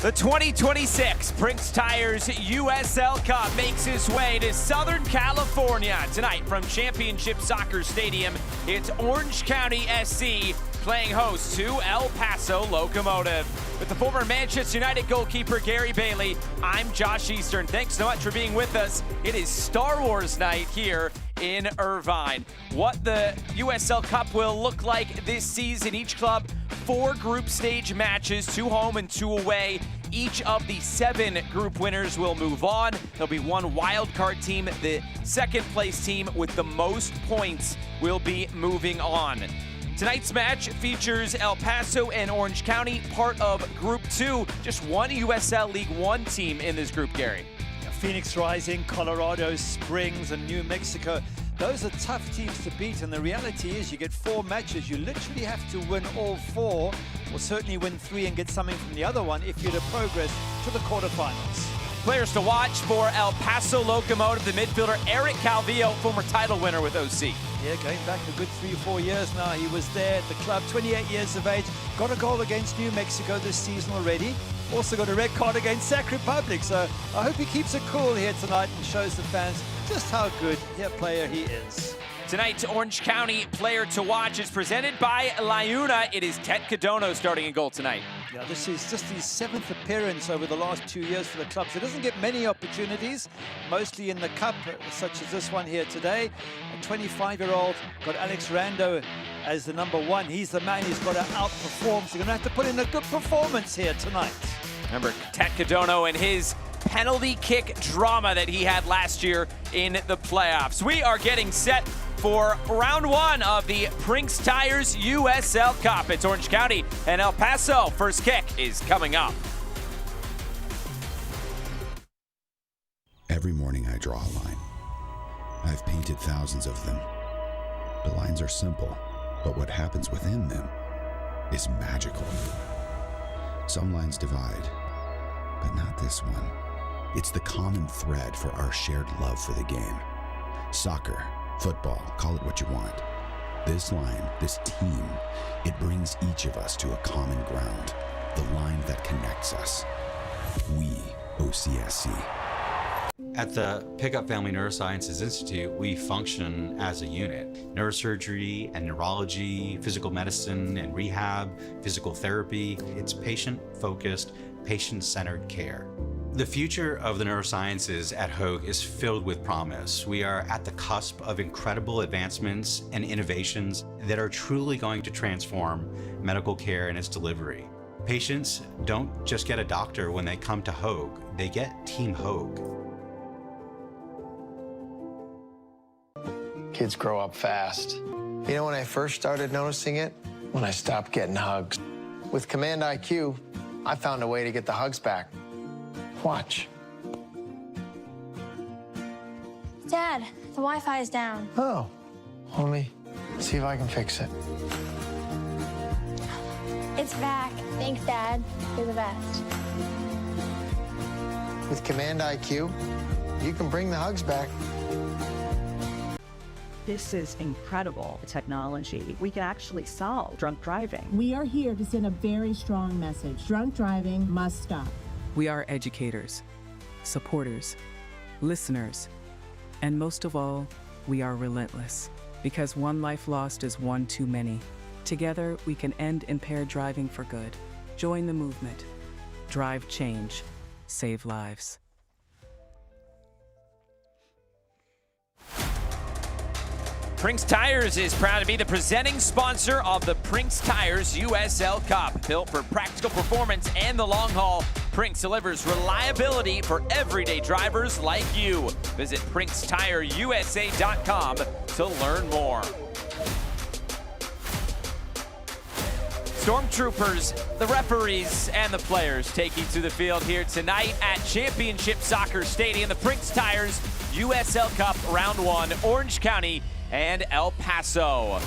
The 2026 Prinx Tires USL Cup makes its way to Southern California. Tonight from Championship Soccer Stadium, it's Orange County SC playing host to El Paso Locomotive. With the former Manchester United goalkeeper Gary Bailey, I'm Josh Eastern. Thanks so much for being with us. It is Star Wars night here in Irvine. What the USL Cup will look like this season, each club 4 group stage matches, 2 home and 2 away. Each of the 7 group winners will move on. There'll be 1 wild card team. The second place team with the most points will be moving on. Tonight's match features El Paso and Orange County, part of Group 2. Just 1 USL League One team in this group, Gary. Phoenix Rising, Colorado Springs, and New Mexico. Those are tough teams to beat, and the reality is you get 4 matches. You literally have to win all 4, or certainly win 3 and get something from the other one if you're to progress to the quarterfinals. Players to watch for El Paso Locomotive, the midfielder Eric Calvillo, former title winner with OC. Yeah, going back a good 3 or 4 years now. He was there at the club, 28 years of age. Got a goal against New Mexico this season already. Also got a red card against Czech Republic. So I hope he keeps it cool here tonight and shows the fans just how good a player he is. Tonight's Orange County player to watch is presented by Liuna. It is Ted Cadono starting in goal tonight. Yeah, this is just his 7th appearance over the last 2 years for the club. So he doesn't get many opportunities, mostly in the cup, such as this one here today. A 25-year-old got Alex Rando as the number 1. He's the man who's got to outperform. So you're going to have to put in a good performance here tonight. Remember Ted Cadono and his penalty kick drama that he had last year in the playoffs. We are getting set for round 1 of the Prinx Tires USL Cup. It's Orange County and El Paso. First kick is coming up. Every morning I draw a line. I've painted thousands of them. The lines are simple, but what happens within them is magical. Some lines divide, but not this one. It's the common thread for our shared love for the game. Soccer, football, call it what you want. This line, this team, it brings each of us to a common ground, the line that connects us. We, OCSC. At the Pickup Family Neurosciences Institute, we function as a unit. Neurosurgery and neurology, physical medicine and rehab, physical therapy. It's patient-focused, patient-centered care. The future of the neurosciences at Hoag is filled with promise. We are at the cusp of incredible advancements and innovations that are truly going to transform medical care and its delivery. Patients don't just get a doctor when they come to Hoag, they get Team Hoag. Kids grow up fast. You know when I first started noticing it? When I stopped getting hugs. With Command IQ, I found a way to get the hugs back. Watch. Dad, the Wi-Fi is down. Oh, let me see if I can fix it. It's back. Thanks, Dad. You're the best. With Command IQ, you can bring the hugs back. This is incredible technology. We can actually solve drunk driving. We are here to send a very strong message. Drunk driving must stop. We are educators, supporters, listeners, and most of all, we are relentless. Because one life lost is one too many. Together, we can end impaired driving for good. Join the movement. Drive change. Save lives. Prinx Tires is proud to be the presenting sponsor of the Prinx Tires USL Cup. Built for practical performance and the long haul, Prinx delivers reliability for everyday drivers like you. Visit PrinxTireUSA.com to learn more. Stormtroopers, the referees, and the players take you to the field here tonight at Championship Soccer Stadium. The Prinx Tires USL Cup Round 1, Orange County and El Paso.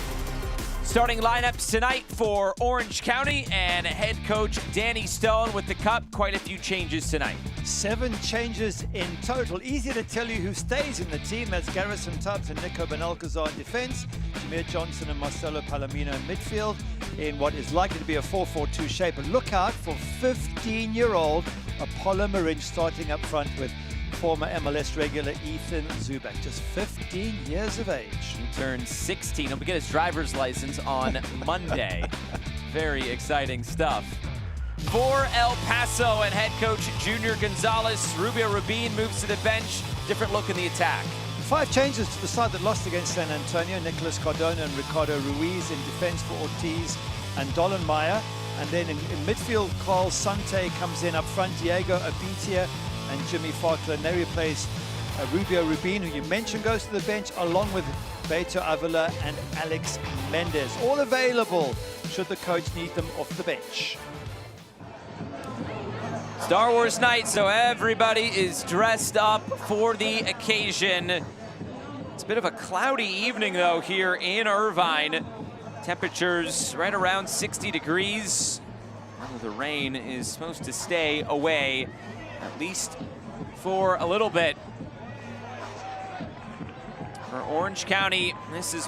Starting lineups tonight for Orange County, and head coach Danny Stone with the cup. Quite a few changes tonight. 7 changes in total. Easy to tell you who stays in the team. That's Garrison Tubbs and Nico Benalcazar in defense, Jameer Johnson and Marcelo Palomino in midfield in what is likely to be a 4-4-2 shape. But look out for 15-year-old Apollo Marinch starting up front with former MLS regular Ethan Zubak, just 15 years of age. He turned 16. He'll get his driver's license on Monday. Very exciting stuff. For El Paso and head coach Junior Gonzalez, Rubio Rubin moves to the bench. Different look in the attack. 5 changes to the side that lost against San Antonio. Nicolas Cardona and Ricardo Ruiz in defense for Ortiz and Dollenmeyer. And then in midfield, Carl Sante comes in up front. Diego Abitia and Jimmy Farkler. And they replace Rubio Rubin, who you mentioned goes to the bench, along with Beto Avila and Alex Mendez. All available should the coach need them off the bench. Star Wars night, so everybody is dressed up for the occasion. It's a bit of a cloudy evening, though, here in Irvine. Temperatures right around 60 degrees. Well, the rain is supposed to stay away, at least for a little bit. For Orange County, this is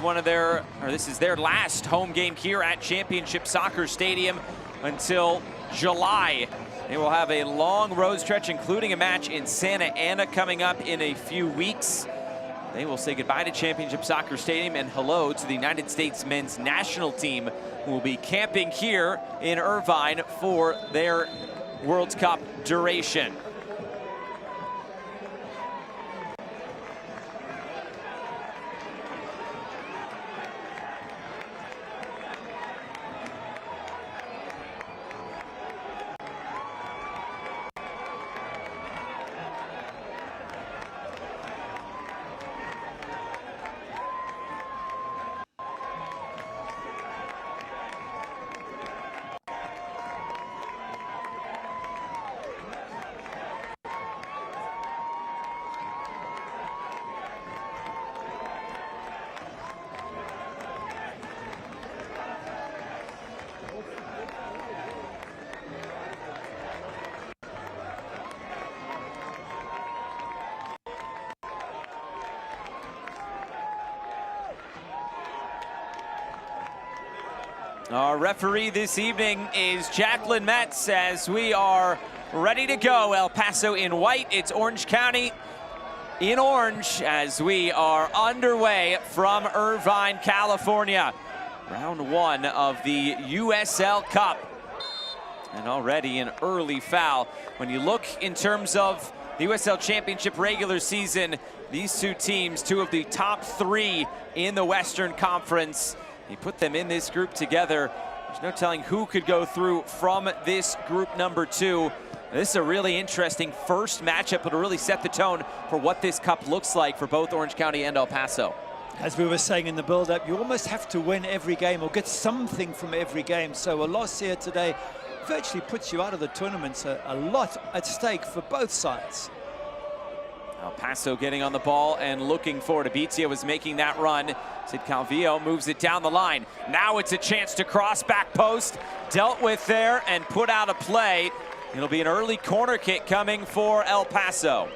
their last home game here at Championship Soccer Stadium until July. They will have a long road stretch, including a match in Santa Ana coming up in a few weeks. They will say goodbye to Championship Soccer Stadium and hello to the United States men's national team, who will be camping here in Irvine for their World Cup duration. Our referee this evening is Jacqueline Metz, as we are ready to go. El Paso in white, it's Orange County in orange, as we are underway from Irvine, California. Round 1 of the USL Cup. And already an early foul. When you look in terms of the USL Championship regular season, these two teams, 2 of the top 3 in the Western Conference, you put them in this group together, there's no telling who could go through from this group number 2. This is a really interesting first matchup. It'll really set the tone for what this cup looks like for both Orange County and El Paso. As we were saying in the build-up, you almost have to win every game or get something from every game. So a loss here today virtually puts you out of the tournament. So a lot at stake for both sides. El Paso getting on the ball and looking forward. Abitia was making that run. Sid Calvillo moves it down the line. Now it's a chance to cross back post. Dealt with there and put out a play. It'll be an early corner kick coming for El Paso.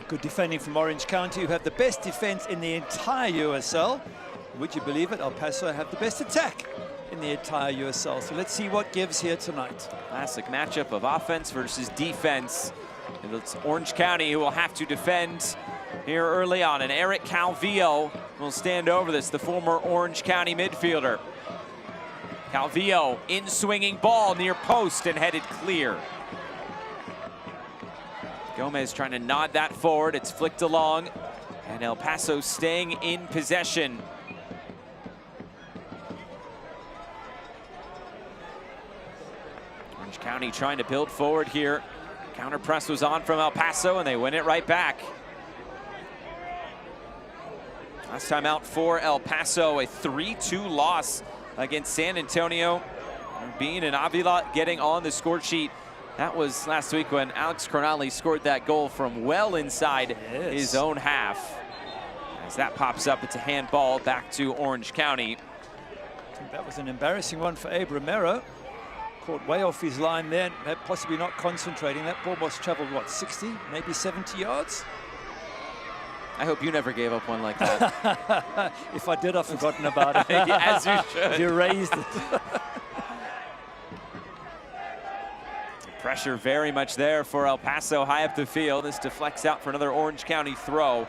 Good defending from Orange County, who have the best defense in the entire USL. Would you believe it? El Paso have the best attack in the entire USL. So let's see what gives here tonight. Classic matchup of offense versus defense. And it's Orange County who will have to defend here early on. And Eric Calvillo will stand over this, the former Orange County midfielder. Calvillo in swinging ball near post and headed clear. Gomez trying to nod that forward. It's flicked along. And El Paso staying in possession. Orange County trying to build forward here. Counter press was on from El Paso, and they win it right back. Last time out for El Paso, a 3-2 loss against San Antonio. Bean and Avila getting on the score sheet. That was last week when Alex Cornali scored that goal from well inside his own half. As that pops up, it's a handball back to Orange County. think that was an embarrassing one for Abe Romero. Caught way off his line there, possibly not concentrating. That ball must have traveled, what, 60, maybe 70 yards? I hope you never gave up one like that. If I did, I've forgotten about it. As you should. You raised it. Pressure very much there for El Paso high up the field. This deflects out for another Orange County throw.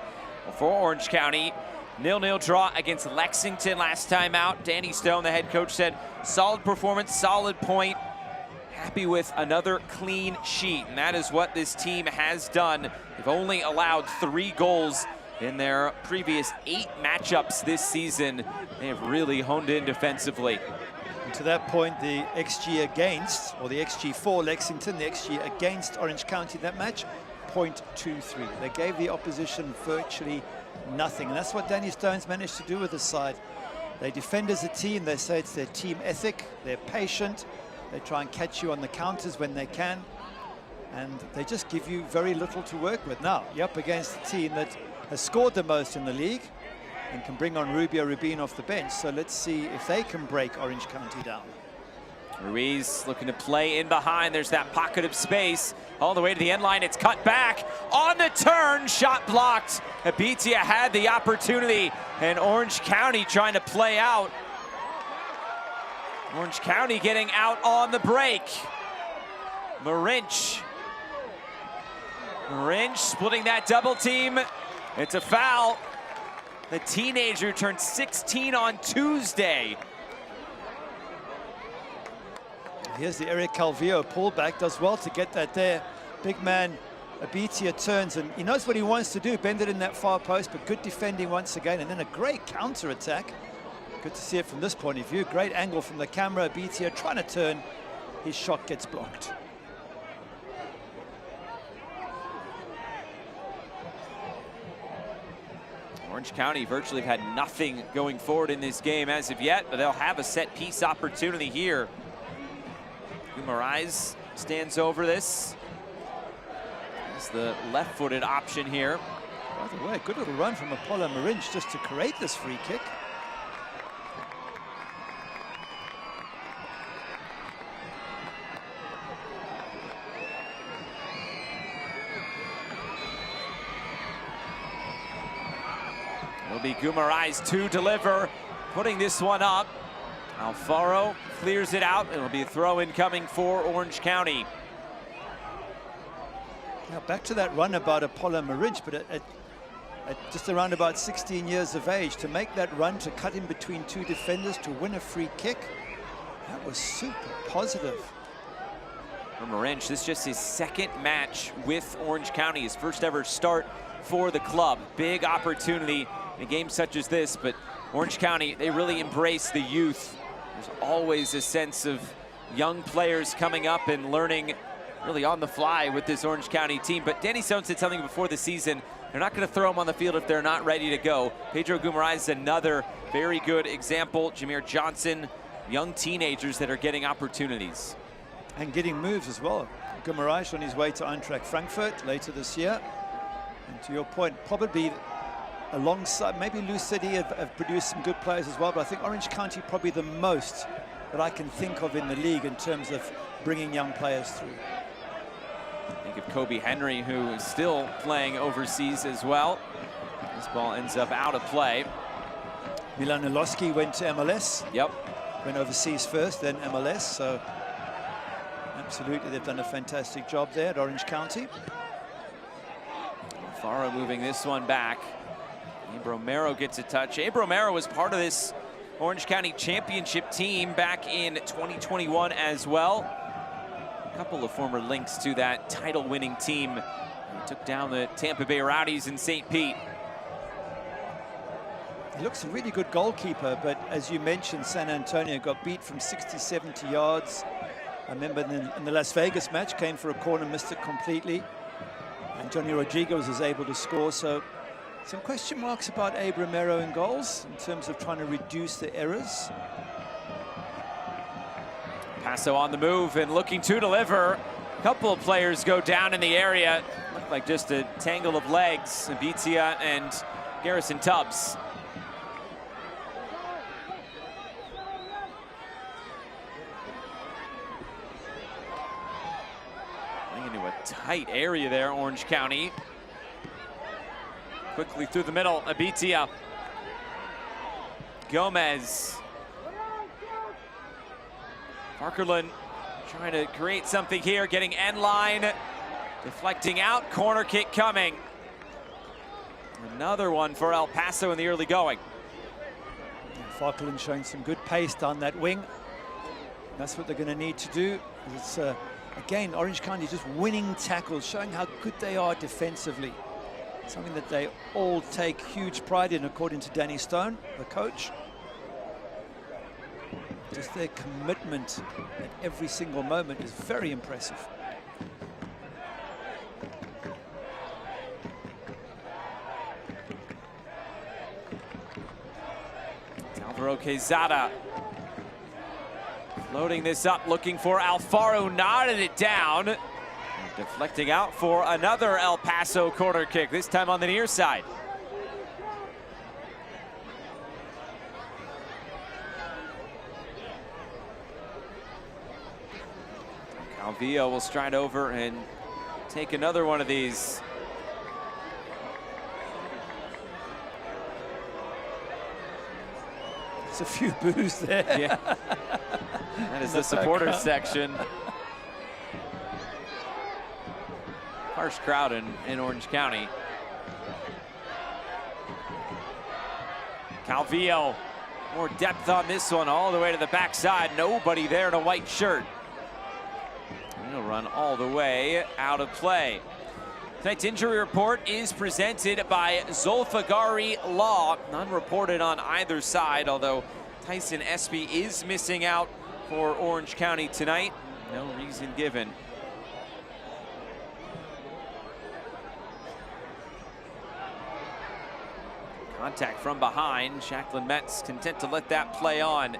Well, for Orange County, 0-0 draw against Lexington last time out. Danny Stone, the head coach, said solid performance, solid point. Happy with another clean sheet, and that is what this team has done. They've only allowed 3 goals in their previous 8 matchups this season. They have really honed in defensively. And to that point, the XG against, or the XG for Lexington, the XG against Orange County in that match, 0.23. They gave the opposition virtually nothing. And that's what Danny Stone's managed to do with this side. They defend as a team. They say it's their team ethic. They're patient. They try and catch you on the counters when they can. And they just give you very little to work with. Now, you're up against a team that has scored the most in the league and can bring on Rubio Rubin off the bench. So let's see if they can break Orange County down. Ruiz looking to play in behind. There's that pocket of space all the way to the end line. It's cut back on the turn, shot blocked. Abitia had the opportunity, and Orange County trying to play out. Orange County getting out on the break. Prinx splitting that double team. It's a foul. The teenager turned 16 on Tuesday. Here's the Eric Calvillo pullback, does well to get that there. Big man Abitia turns, and he knows what he wants to do, bend it in that far post, but good defending once again, and then a great counter attack. Good to see it from this point of view. Great angle from the camera. Abitia trying to turn, his shot gets blocked. Orange County virtually have had nothing going forward in this game as of yet, but they'll have a set piece opportunity here. Guimaraes stands over this. He's the left-footed option here. By the way, good little run from Apollo Prinx just to create this free kick. It'll be Guimaraes to deliver, putting this one up. Alfaro clears it out. It'll be a throw incoming for Orange County. Now back to that run about Apollo Prinx, but at just around about 16 years of age, to make that run, to cut in between 2 defenders, to win a free kick, that was super positive. For Prinx, this is just his 2nd match with Orange County, his first ever start for the club. Big opportunity in a game such as this, but Orange County, they really embrace the youth. There's always a sense of young players coming up and learning really on the fly with this Orange County team. But Danny Stone said something before the season. They're not going to throw them on the field if they're not ready to go. Pedro Guimaraes is another very good example. Jameer Johnson, young teenagers that are getting opportunities. And getting moves as well. Guimaraes on his way to Eintracht Frankfurt later this year. And to your point, probably alongside, maybe Lou City have produced some good players as well, but I think Orange County probably the most that I can think of in the league in terms of bringing young players through. Think of Kobe Henry, who is still playing overseas as well. This ball ends up out of play. Milan Iloski went to MLS. Yep. Went overseas first, then MLS, so absolutely they've done a fantastic job there at Orange County. Alfaro moving this one back. Abe Romero gets a touch. Abe Romero was part of this Orange County Championship team back in 2021 as well. A couple of former links to that title-winning team. He took down the Tampa Bay Rowdies in St. Pete. He looks a really good goalkeeper, but as you mentioned, San Antonio got beat from 60, 70 yards. I remember in the Las Vegas match, came for a corner, missed it completely. And Johnny Rodriguez was able to score, so some question marks about Abe Romero in goals in terms of trying to reduce the errors. Paso on the move and looking to deliver. A couple of players go down in the area. Looked like just a tangle of legs. Abitia and Garrison Tubbs. Tight area there, Orange County. Quickly through the middle, Abitia. Gomez. Parkerland trying to create something here, getting end line. Deflecting out, corner kick coming. Another one for El Paso in the early going. Falkland showing some good pace down that wing. That's what they're going to need to do. It's again, Orange County just winning tackles, showing how good they are defensively. Something that they all take huge pride in, according to Danny Stone, the coach. Just their commitment at every single moment is very impressive. Alvaro Quezada loading this up, looking for Alfaro, knotted it down. And deflecting out for another El Paso corner kick, this time on the near side. Calvillo will stride over and take another one of these. There's a few boos there. Yeah. That is the supporters section. Harsh crowd in Orange County. Calvillo, more depth on this one, all the way to the backside. Nobody there in a white shirt. He'll run all the way out of play. Tonight's injury report is presented by Zulfagari Law. None reported on either side, although Tyson Espy is missing out for Orange County tonight. No reason given. Contact from behind. Jacqueline Metz content to let that play on.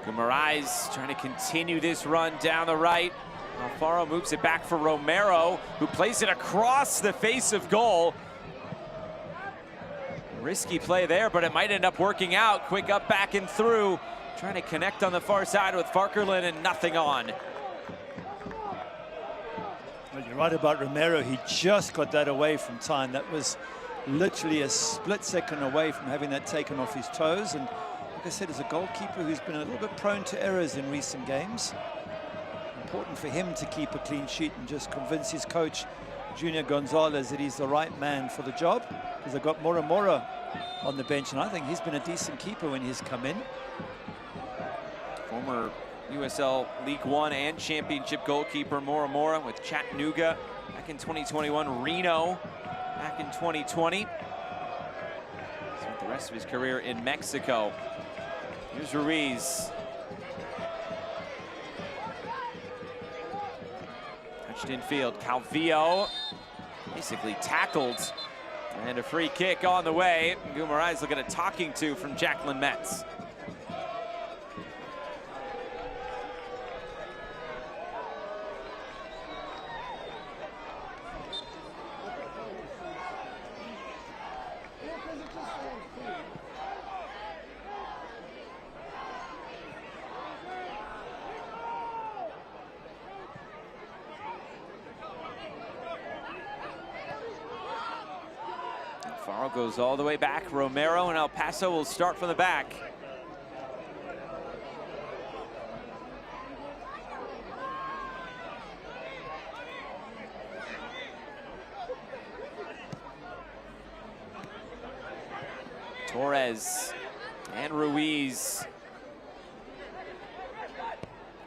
Guimaraes trying to continue this run down the right. Alfaro moves it back for Romero, who plays it across the face of goal. Risky play there, but it might end up working out. Quick up, back, and through. Trying to connect on the far side with Farkerlin, and nothing on. Well, you're right about Romero. He just got that away from time. That was literally a split second away from having that taken off his toes. And like I said, as a goalkeeper who's been a little bit prone to errors in recent games, important for him to keep a clean sheet and just convince his coach, Junior Gonzalez, that he's the right man for the job, because they've got Mora Mora on the bench, and I think he's been a decent keeper when he's come in. Former USL League One and Championship goalkeeper Mora Mora with Chattanooga back in 2021, Reno back in 2020. Spent the rest of his career in Mexico. Here's Ruiz. Touched infield, Calvillo basically tackled, and a free kick on the way. Guimaraes will get a talking to from Jacqueline Metz. Alfaro goes all the way back. Romero and El Paso will start from the back. Torres and Ruiz.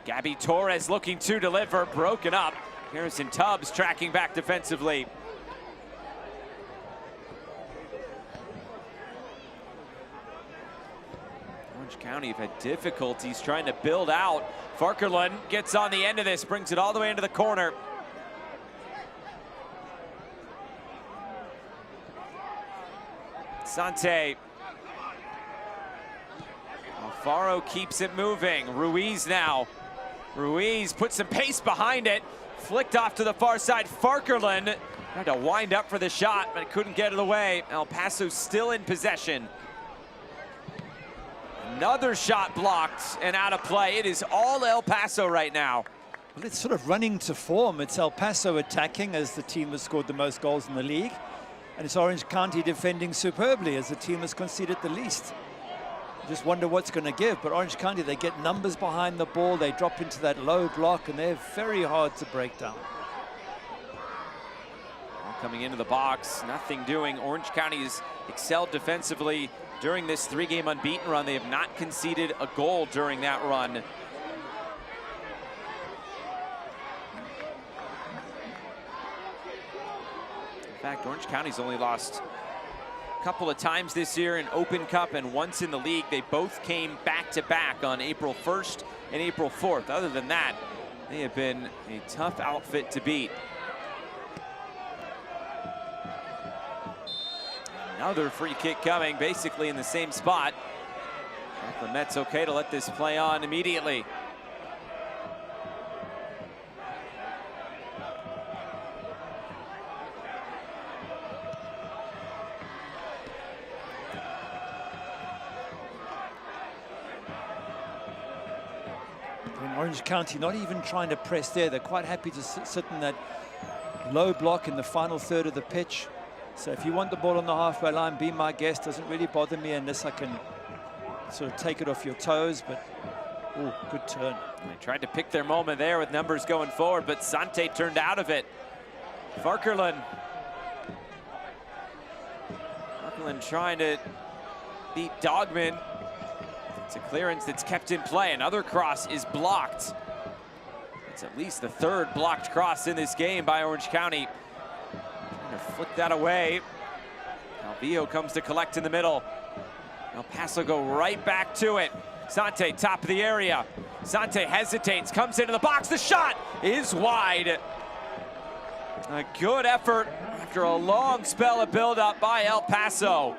Gabby Torres looking to deliver, broken up. Harrison Tubbs tracking back defensively. Orange County have had difficulties trying to build out. Farkerlund gets on the end of this, brings it all the way into the corner. Sante. Alfaro keeps it moving. Ruiz now. Ruiz puts some pace behind it. Flicked off to the far side. Farkerlund Tried to wind up for the shot, but couldn't get it away. El Paso still in possession. Another shot blocked and out of play. It is all El Paso right now. Well, it's sort of running to form. It's El Paso attacking as the team has scored the most goals in the league. And it's Orange County defending superbly as the team has conceded the least. Just wonder what's going to give. But Orange County, they get numbers behind the ball. They drop into that low block, and they're very hard to break down. Coming into the box, nothing doing. Orange County has excelled defensively during this 3-game unbeaten run. They have not conceded a goal during that run. In fact, Orange County's only lost a couple of times this year in Open Cup and once in the league. They both came back-to-back on April 1st and April 4th. Other than that, they have been a tough outfit to beat. Another free kick coming, basically in the same spot. The Mets okay to let this play on immediately. Orange County not even trying to press there. They're quite happy to sit in that low block in the final third of the pitch. So if you want the ball on the halfway line, be my guest. Doesn't really bother me unless I can sort of take it off your toes, but oh, good turn. They tried to pick their moment there with numbers going forward, but Sante turned out of it. Farkerlin trying to beat Dogman. It's a clearance that's kept in play. Another cross is blocked. It's at least the third blocked cross in this game by Orange County. Trying to flick that away. Alvio comes to collect in the middle. El Paso go right back to it. Sante, top of the area. Sante hesitates, comes into the box. The shot is wide. A good effort after a long spell of build-up by El Paso.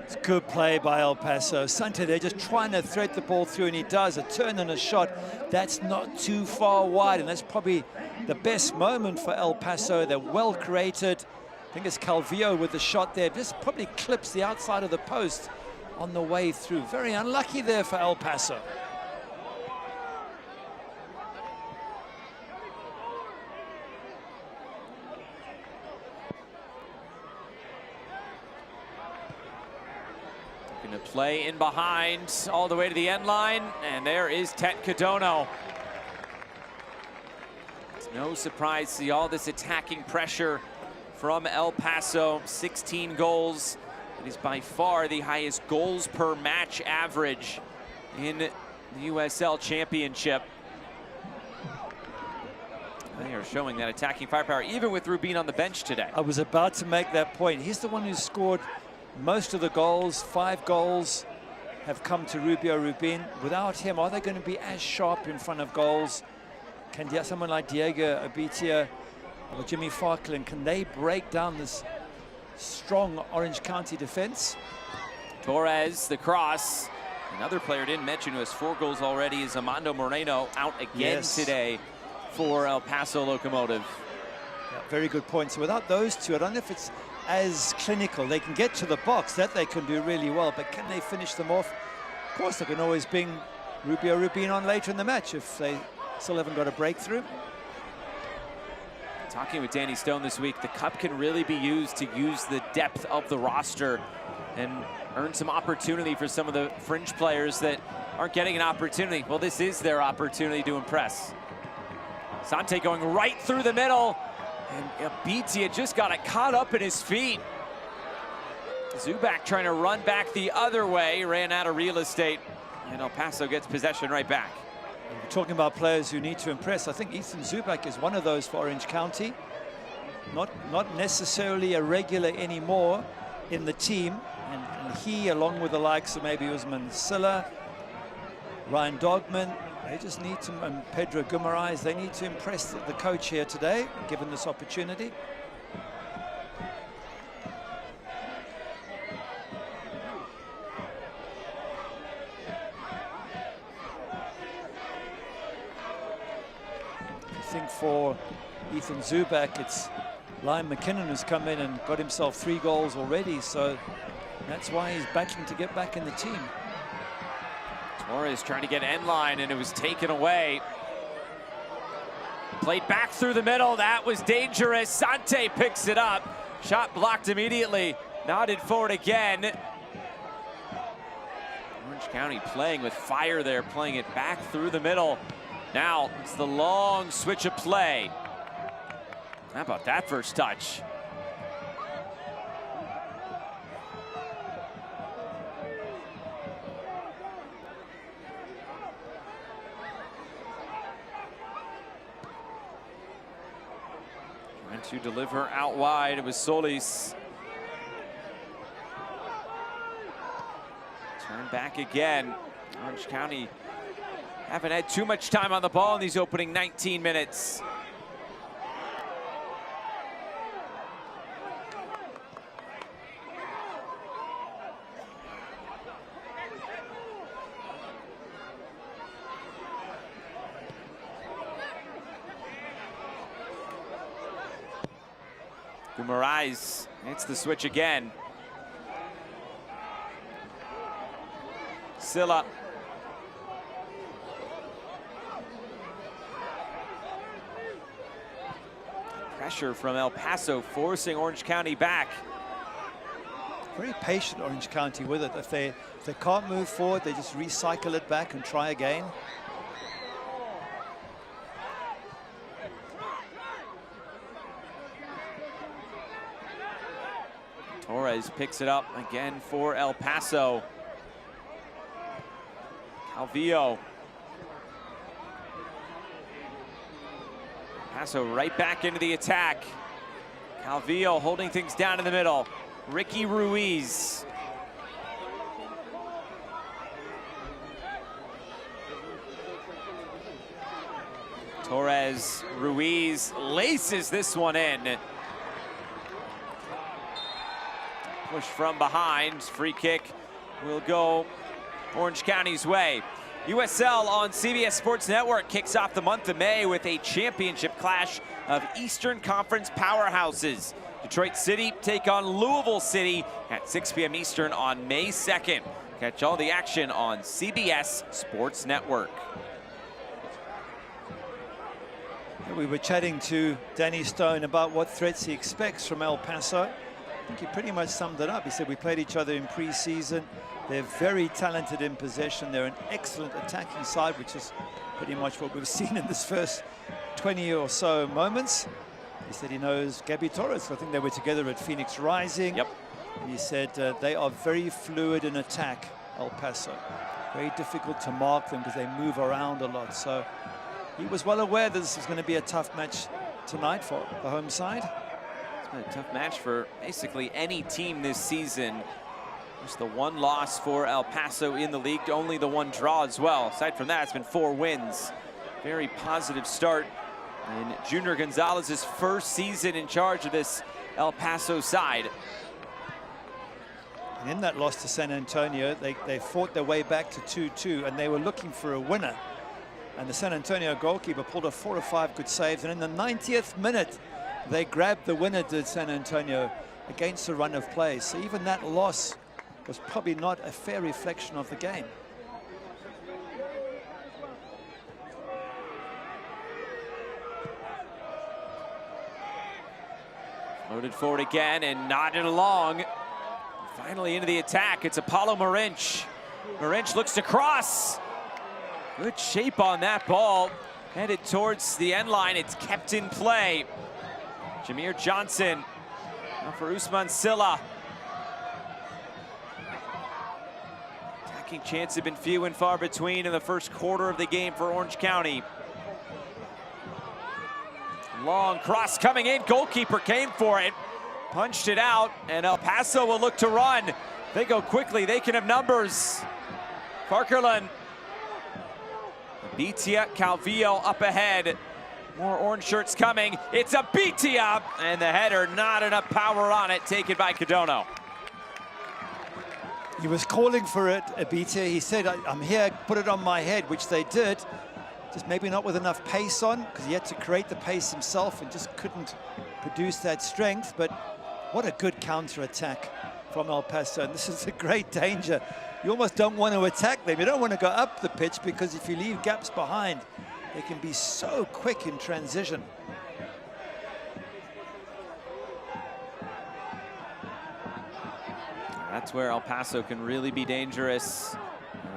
It's good play by El Paso. Sante, they're just trying to thread the ball through, and he does. A turn and a shot. That's not too far wide, and that's probably the best moment for El Paso. They're well created. I think it's Calvillo with the shot there. Just probably clips the outside of the post on the way through. Very unlucky there for El Paso. Going to play in behind all the way to the end line, and there is Tet Cadono. It's no surprise to see all this attacking pressure from El Paso. 16 goals. It is by far the highest goals per match average in the USL Championship. They are showing that attacking firepower, even with Rubin on the bench today. I was about to make that point. He's the one who scored most of the goals. 5 goals have come to Rubio Rubin. Without him, are they going to be as sharp in front of goals? Can someone like Diego Abitia or Jimmy Farklin, can they break down this strong Orange County defense? Torres, the cross. Another player didn't mention who has 4 goals already is Amando Moreno, out again today for El Paso Locomotive. Yeah, very good point. So without those two, I don't know if it's as clinical. They can get to the box, that they can do really well, but can they finish them off? Of course, they can always bring Rubio Rubin on later in the match if they still haven't got a breakthrough. Talking with Danny Stone this week, the cup can really be used to use the depth of the roster and earn some opportunity for some of the fringe players that aren't getting an opportunity. Well, this is their opportunity to impress. Sante going right through the middle, and Abitia just got it caught up in his feet. Zubak trying to run back the other way, ran out of real estate, and El Paso gets possession right back. We're talking about players who need to impress. I think Ethan Zubak is one of those for Orange County. Not necessarily a regular anymore in the team. And he, along with the likes of maybe Usman Silla, Ryan Dogman, they just need to, and Pedro Guimaraes, they need to impress the coach here today, given this opportunity. I think for Ethan Zubak, it's Liam McKinnon has come in and got himself 3 goals already, so that's why he's battling to get back in the team. Torres trying to get end line, and it was taken away. Played back through the middle. That was dangerous. Sante picks it up. Shot blocked immediately. Nodded forward again. Orange County playing with fire there, playing it back through the middle. Now it's the long switch of play. How about that first touch? Trying to deliver out wide. It was Solis. Turn back again. Orange County haven't had too much time on the ball in these opening 19 minutes. Guimaraes hits the switch again. Silla. Pressure from El Paso forcing Orange County back. Very patient Orange County with it. If they can't move forward, they just recycle it back and try again. Torres picks it up again for El Paso. Calvillo. Paso right back into the attack. Calvillo holding things down in the middle. Ricky Ruiz. Torres, Ruiz laces this one in. Push from behind, free kick will go Orange County's way. USL on CBS Sports Network kicks off the month of May with a championship clash of Eastern Conference powerhouses. Detroit City take on Louisville City at 6 p.m. Eastern on May 2nd. Catch all the action on CBS Sports Network. We were chatting to Danny Stone about what threats he expects from El Paso. I think he pretty much summed it up. He said we played each other in pre-season. They're very talented in possession. They're an excellent attacking side, which is pretty much what we've seen in this first 20 or so moments. He said he knows Gabby Torres. I think they were together at Phoenix Rising. Yep. And he said they are very fluid in attack, El Paso. Very difficult to mark them because they move around a lot. So he was well aware that this was going to be a tough match tonight for the home side. It's been a tough match for basically any team this season. Just the one loss for El Paso in the league, only the one draw as well. Aside from that, it's been 4 wins. Very positive start in Junior Gonzalez's first season in charge of this El Paso side. And in that loss to San Antonio, they fought their way back to 2-2, and they were looking for a winner. And the San Antonio goalkeeper pulled off 4 or 5 good saves, and in the 90th minute, they grabbed the winner, did San Antonio, against a run of play. So even that loss was probably not a fair reflection of the game. Loaded forward again and nodded along. Finally into the attack, it's Apollo Marinch. Marinch looks to cross. Good shape on that ball. Headed towards the end line, it's kept in play. Jameer Johnson, now for Usman Silla. Attacking chance have been few and far between in the first quarter of the game for Orange County. Long cross coming in, goalkeeper came for it, punched it out, and El Paso will look to run. They go quickly, they can have numbers. Parkerland. Bitia, Calvillo up ahead. More orange shirts coming. It's a Bitia, and the header, not enough power on it, taken by Cadono. He was calling for it, Bitia. He said, I'm here, put it on my head, which they did. Just maybe not with enough pace on, because he had to create the pace himself and just couldn't produce that strength. But what a good counter-attack from El Paso. And this is a great danger. You almost don't want to attack them. You don't want to go up the pitch, because if you leave gaps behind, they can be so quick in transition. That's where El Paso can really be dangerous.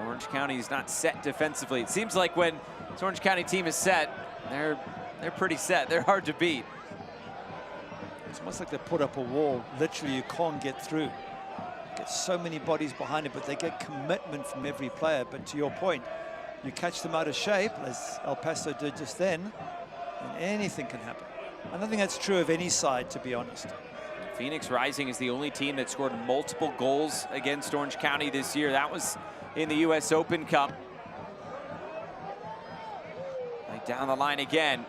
Orange County is not set defensively. It seems like when this Orange County team is set, they're pretty set. They're hard to beat. It's almost like they put up a wall. Literally, you can't get through. Get so many bodies behind it, but they get commitment from every player. But to your point, you catch them out of shape, as El Paso did just then, and anything can happen. And I think that's true of any side, to be honest. Phoenix Rising is the only team that scored multiple goals against Orange County this year. That was in the US Open Cup. Right down the line again.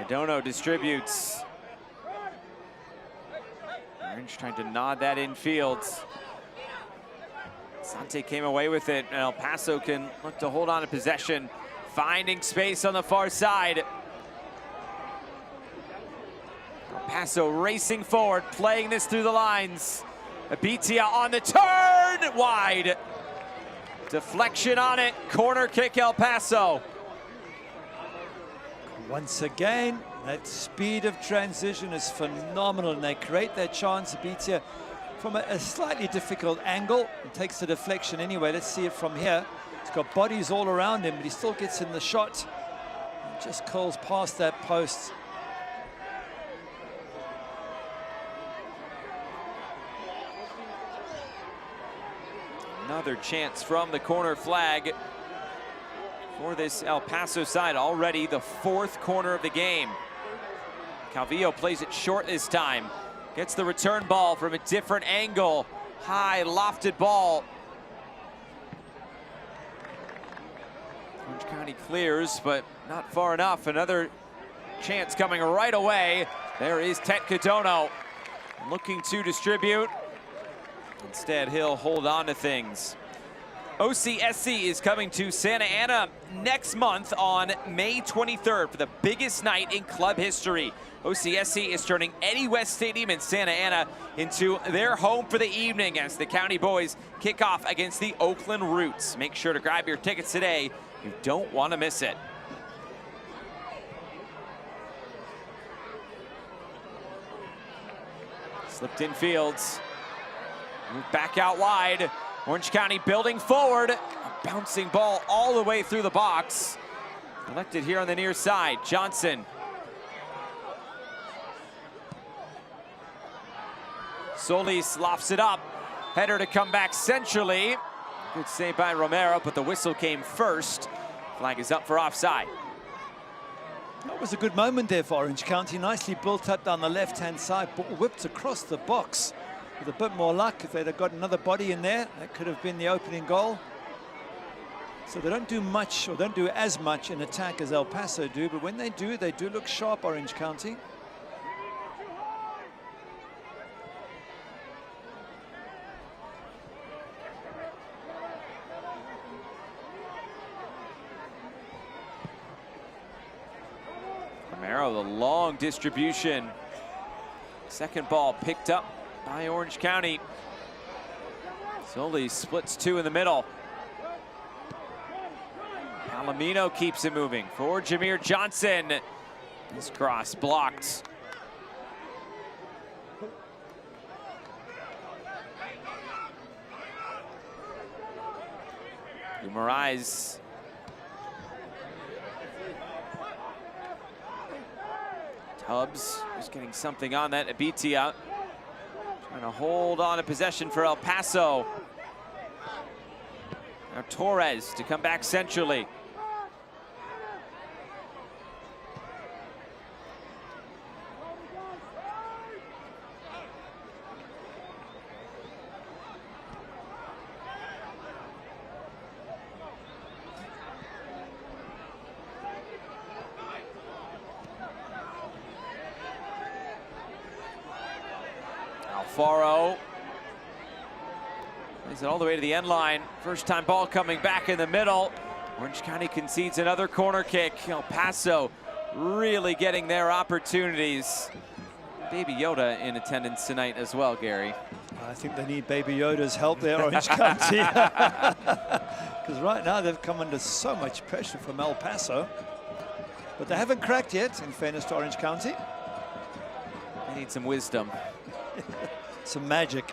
Dono distributes. Orange trying to nod that infield. Sante came away with it, and El Paso can look to hold on to possession, finding space on the far side. El Paso racing forward, playing this through the lines. Abitia on the turn, wide. Deflection on it, corner kick El Paso. Once again, that speed of transition is phenomenal, and they create their chance. Abitia from a slightly difficult angle and takes the deflection anyway. Let's see it from here. He's got bodies all around him, but he still gets in the shot and just curls past that post. Another chance from the corner flag for this El Paso side. Already the fourth corner of the game. Calvillo plays it short this time. Gets the return ball from a different angle. High lofted ball. Orange County clears, but not far enough. Another chance coming right away. There is Tetkadono looking to distribute. Instead, he'll hold on to things. OCSC is coming to Santa Ana next month on May 23rd for the biggest night in club history. OCSC is turning Eddie West Stadium in Santa Ana into their home for the evening as the County Boys kick off against the Oakland Roots. Make sure to grab your tickets today. You don't want to miss it. Slipped in Fields. Move back out wide. Orange County building forward. A bouncing ball all the way through the box. Collected here on the near side. Johnson. Solis lofts it up. Header to come back centrally. Good save by Romero, but the whistle came first. Flag is up for offside. That was a good moment there for Orange County. Nicely built up down the left-hand side, but whipped across the box. With a bit more luck, if they'd have got another body in there, that could have been the opening goal. So they don't do much, or don't do as much in attack as El Paso do, but when they do look sharp, Orange County. Romero, the long distribution. Second ball picked up by Orange County. Solis splits two in the middle. Palomino keeps it moving for Jameer Johnson. This cross blocked. Guimaraes. Tubbs just getting something on that. Abitia trying to hold on to possession for El Paso. Now Torres to come back centrally. Alfaro plays it all the way to the end line. First time ball coming back in the middle. Orange County concedes another corner kick. El Paso really getting their opportunities. Baby Yoda in attendance tonight as well, Gary. I think they need Baby Yoda's help there, Orange County. Because right now they've come under so much pressure from El Paso. But they haven't cracked yet, in fairness to Orange County. They need some wisdom. Some magic.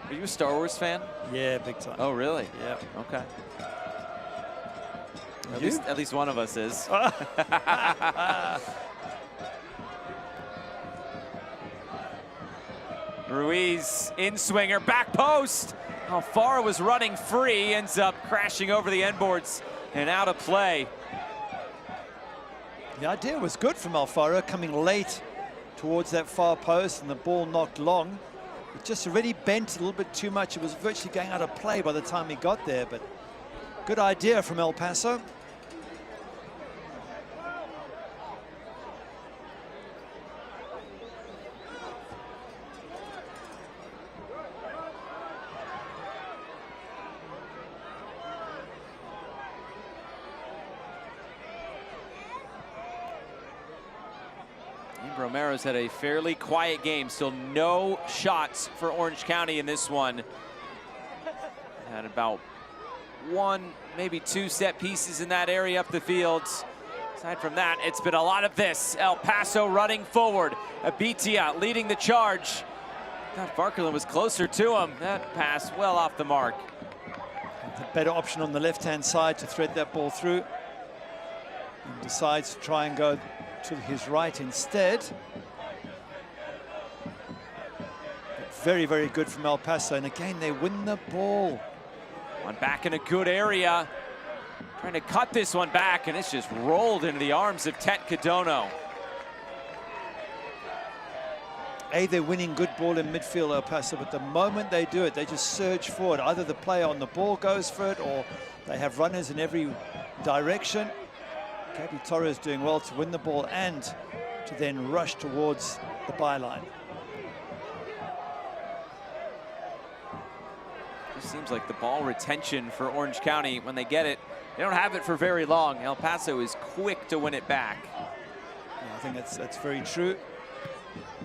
Are you a Star Wars fan? Yeah, big time. Oh, really? Yeah. Okay. At least one of us is. Ruiz in swinger, back post. Alfaro was running free, ends up crashing over the end boards and out of play. The idea was good from Alfaro, coming late towards that far post and the ball knocked long. It just already bent a little bit too much. It was virtually going out of play by the time he got there, but good idea from El Paso. Romero's had a fairly quiet game. Still no shots for Orange County in this one. Had about one, maybe two set pieces in that area up the field. Aside from that, it's been a lot of this. El Paso running forward. Abitia leading the charge. Thought Barkerlin was closer to him. That pass well off the mark. The better option on the left-hand side to thread that ball through. And decides to try and go to his right instead. Very, very good from El Paso. And again, they win the ball. One back in a good area. Trying to cut this one back, and it's just rolled into the arms of Tet Codono. They're winning good ball in midfield, El Paso, but the moment they do it, they just surge forward. Either the player on the ball goes for it, or they have runners in every direction. Gabi Torres doing well to win the ball and to then rush towards the byline. Just seems like the ball retention for Orange County, when they get it, they don't have it for very long. El Paso is quick to win it back. Yeah, I think that's very true.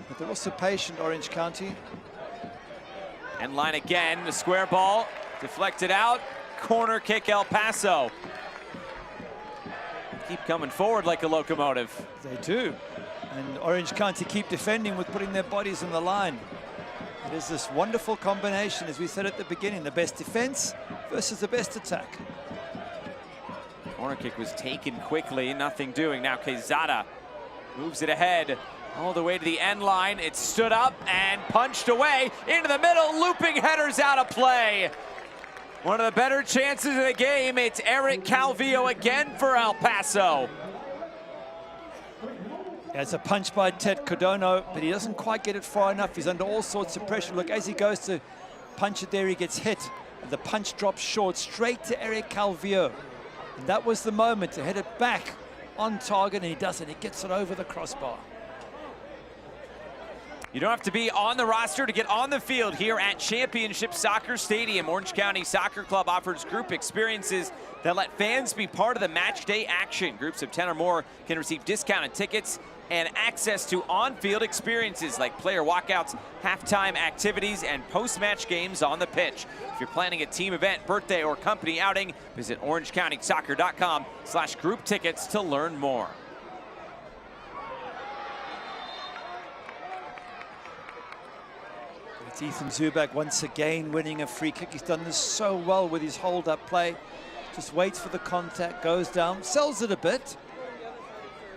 But they're also patient, Orange County. End line again, the square ball, deflected out, corner kick El Paso. Keep coming forward like a locomotive. They do. And Orange County keep defending with putting their bodies on the line. It is this wonderful combination, as we said at the beginning, the best defense versus the best attack. Corner kick was taken quickly, nothing doing. Now Quezada moves it ahead all the way to the end line. It stood up and punched away into the middle, looping headers out of play. One of the better chances of the game. It's Eric Calvillo again for El Paso. Yeah, it's a punch by Tet Codono, but he doesn't quite get it far enough. He's under all sorts of pressure. Look, as he goes to punch it there, he gets hit. And the punch drops short, straight to Eric Calvillo. And that was the moment to head it back on target, and he does it. He gets it over the crossbar. You don't have to be on the roster to get on the field here at Championship Soccer Stadium. Orange County Soccer Club offers group experiences that let fans be part of the match day action. Groups of 10 or more can receive discounted tickets and access to on-field experiences like player walkouts, halftime activities, and post-match games on the pitch. If you're planning a team event, birthday, or company outing, visit orangecountysoccer.com/group tickets to learn more. It's Ethan Zubak once again winning a free kick. He's done this so well with his hold-up play. Just waits for the contact, goes down, sells it a bit,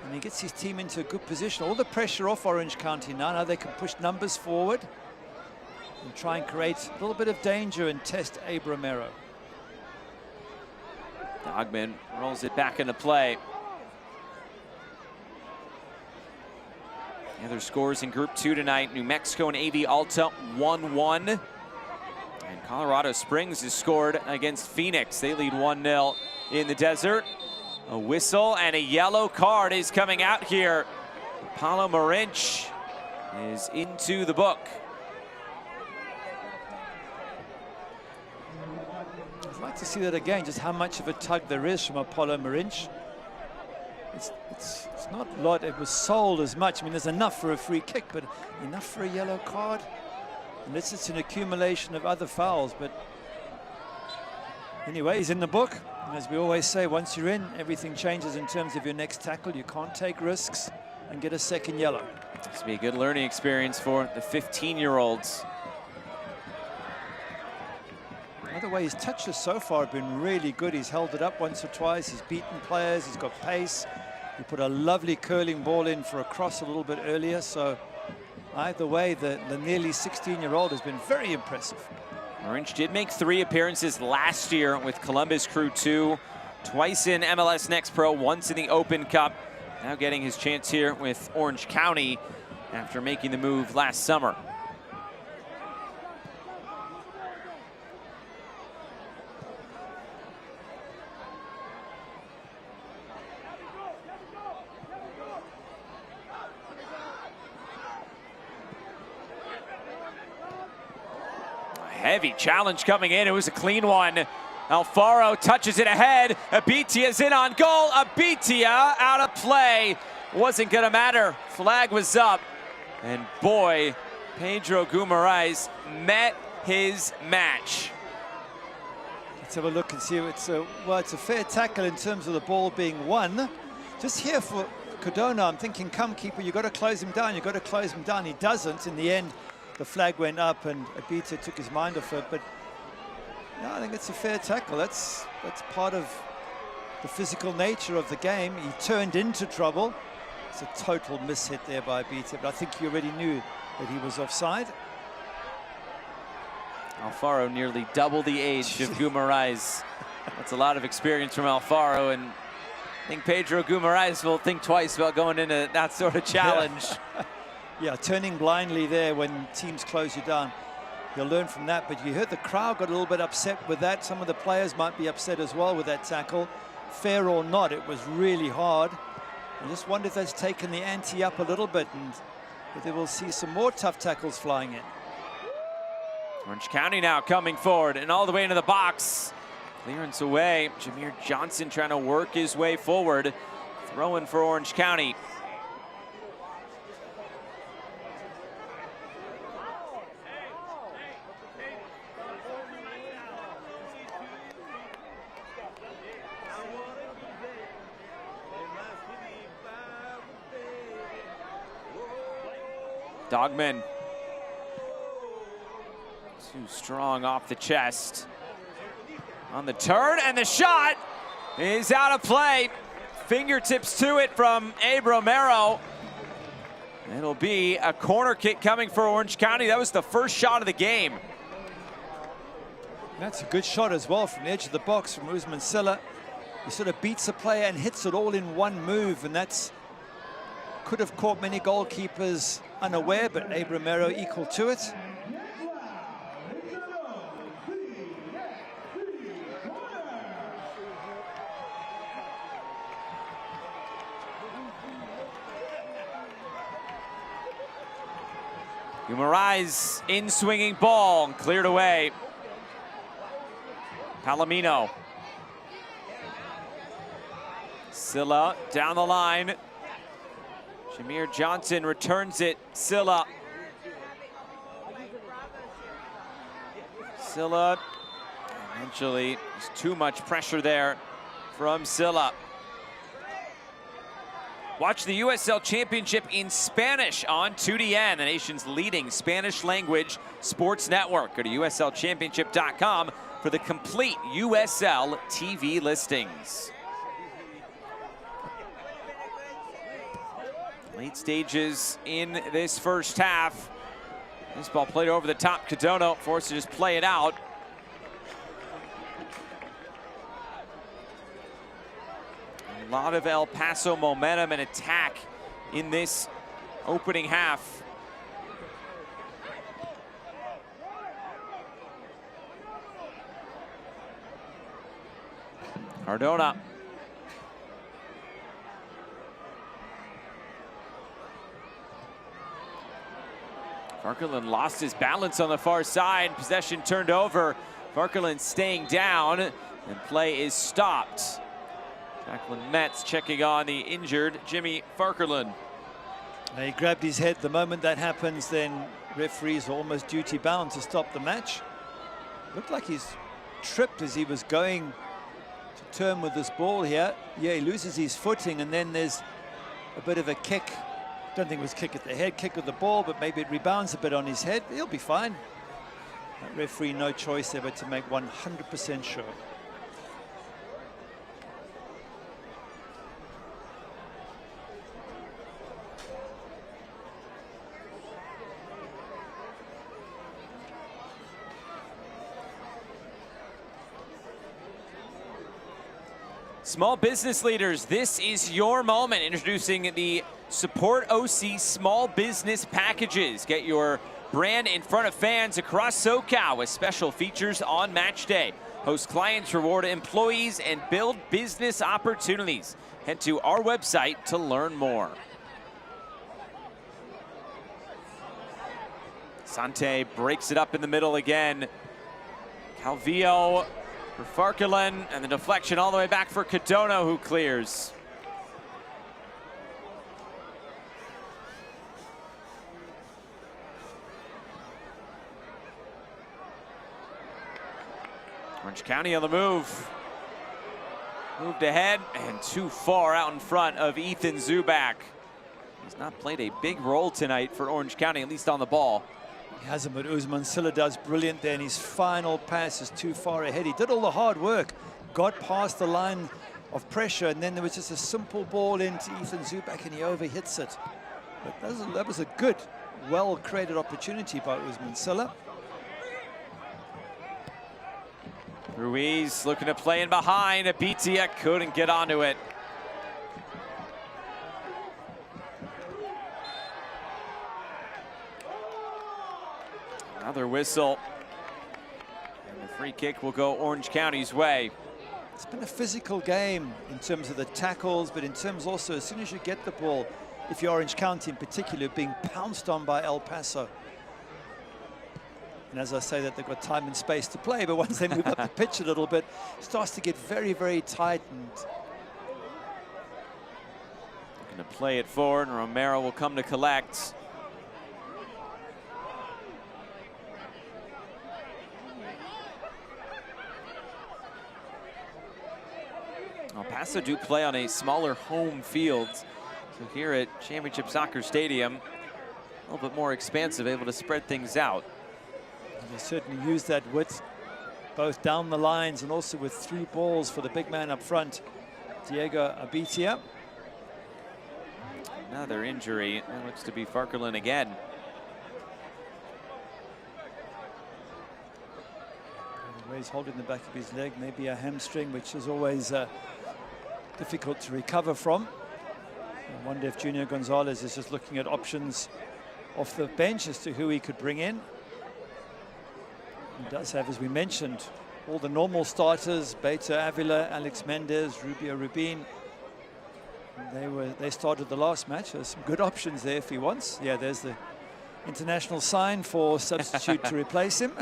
and he gets his team into a good position. All the pressure off Orange County now. Now they can push numbers forward and try and create a little bit of danger and test Abe Romero. Dogman rolls it back into play. The other scores in Group 2 tonight, New Mexico and AV Alta 1-1. And Colorado Springs has scored against Phoenix. They lead 1-0 in the desert. A whistle and a yellow card is coming out here. Paulo Prinx is into the book. I'd like to see that again, just how much of a tug there is from Paulo Prinx. It's not a lot. It was sold as much. I mean, there's enough for a free kick, but enough for a yellow card? Unless it's an accumulation of other fouls. But anyway, he's in the book. And as we always say, once you're in, everything changes in terms of your next tackle. You can't take risks and get a second yellow. This will be a good learning experience for the 15-year-olds. By the way, his touches so far have been really good. He's held it up once or twice. He's beaten players. He's got pace. He put a lovely curling ball in for a cross a little bit earlier. So either way, the nearly 16-year-old has been very impressive. Prinx did make 3 appearances last year with Columbus Crew 2, twice in MLS Next Pro, once in the Open Cup. Now getting his chance here with Orange County after making the move last summer. Heavy challenge coming in. It was a clean one. Alfaro touches it ahead. Abitia's in on goal. Abitia out of play. Wasn't going to matter. Flag was up. And boy, Pedro Guimaraes met his match. Let's have a look and see. Well, it's a fair tackle in terms of the ball being won. Just here for Cardona, I'm thinking, come keeper, you've got to close him down. You've got to close him down. He doesn't. In the end, the flag went up and Abitia took his mind off it. But yeah, I think it's a fair tackle. That's part of the physical nature of the game. He turned into trouble. It's a total mishit there by Abitia, but I think he already knew that he was offside. Alfaro nearly double the age of Guimaraes. That's a lot of experience from Alfaro, and I think Pedro Guimaraes will think twice about going into that sort of challenge. Yeah, turning blindly there when teams close you down. You'll learn from that, but you heard the crowd got a little bit upset with that. Some of the players might be upset as well with that tackle. Fair or not, it was really hard. I just wonder if that's taken the ante up a little bit, and whether we'll see some more tough tackles flying in. Orange County now coming forward and all the way into the box. Clearance away. Jameer Johnson trying to work his way forward. Throwing for Orange County. Dogman. Too strong off the chest. On the turn, and the shot is out of play. Fingertips to it from Abe Romero. It'll be a corner kick coming for Orange County. That was the first shot of the game. That's a good shot as well from the edge of the box from Usman Silla. He sort of beats the player and hits it all in one move, and that's could have caught many goalkeepers unaware, but Abe Romero equal to it. Guimaraes in swinging ball, cleared away. Palomino. Silla down the line. Jameer Johnson returns it. Silla. Silla. Eventually, there's too much pressure there from Silla. Watch the USL Championship in Spanish on 2DN, the nation's leading Spanish language sports network. Go to uslchampionship.com for the complete USL TV listings. Late stages in this first half. This ball played over the top. Cardona forced to just play it out. A lot of El Paso momentum and attack in this opening half. Cardona. Farkeland lost his balance on the far side. Possession turned over. Farkeland staying down, and play is stopped. Jacqueline Metz checking on the injured Jimmy Farkeland. He grabbed his head. The moment that happens, then referees are almost duty bound to stop the match. Looked like he's tripped as he was going to turn with this ball here. Yeah, he loses his footing, and then there's a bit of a kick. Don't think it was kick at the head, kick with the ball, but maybe it rebounds a bit on his head. He'll be fine. That referee, no choice there but to make 100% sure. Small business leaders, this is your moment. Introducing the Support OC Small Business Packages. Get your brand in front of fans across SoCal with special features on match day. Host clients, reward employees, and build business opportunities. Head to our website to learn more. Sante breaks it up in the middle again. Calvillo for Farkeland, and the deflection all the way back for Cadona, who clears. Orange County on the move. Moved ahead and too far out in front of Ethan Zubak. He's not played a big role tonight for Orange County, at least on the ball. He hasn't, but Usman Silla does brilliant there, and his final pass is too far ahead. He did all the hard work, got past the line of pressure, and then there was just a simple ball into Ethan Zubak, and he overhits it. But that was a good, well-created opportunity by Usman Silla. Ruiz looking to play in behind. Abitia couldn't get onto it. Another whistle. And the free kick will go Orange County's way. It's been a physical game in terms of the tackles, but in terms also, as soon as you get the ball, if you're Orange County in particular, being pounced on by El Paso. And as I say that, they've got time and space to play, but once they move up the pitch a little bit, it starts to get very, very tight. And looking to play it forward, and Romero will come to collect. El Paso do play on a smaller home field. So here at Championship Soccer Stadium, a little bit more expansive, able to spread things out. They certainly use that width, both down the lines and also with through balls for the big man up front, Diego Abitia. Another injury. That looks to be Farkeland again. He's holding the back of his leg, maybe a hamstring, which is always difficult to recover from. I wonder if Junior Gonzalez is just looking at options off the bench as to who he could bring in. He does have, as we mentioned, all the normal starters: Beto Avila, Alex Mendez, Rubio Rubin. They started the last match. There's some good options there if he wants. Yeah, there's the international sign for substitute to replace him.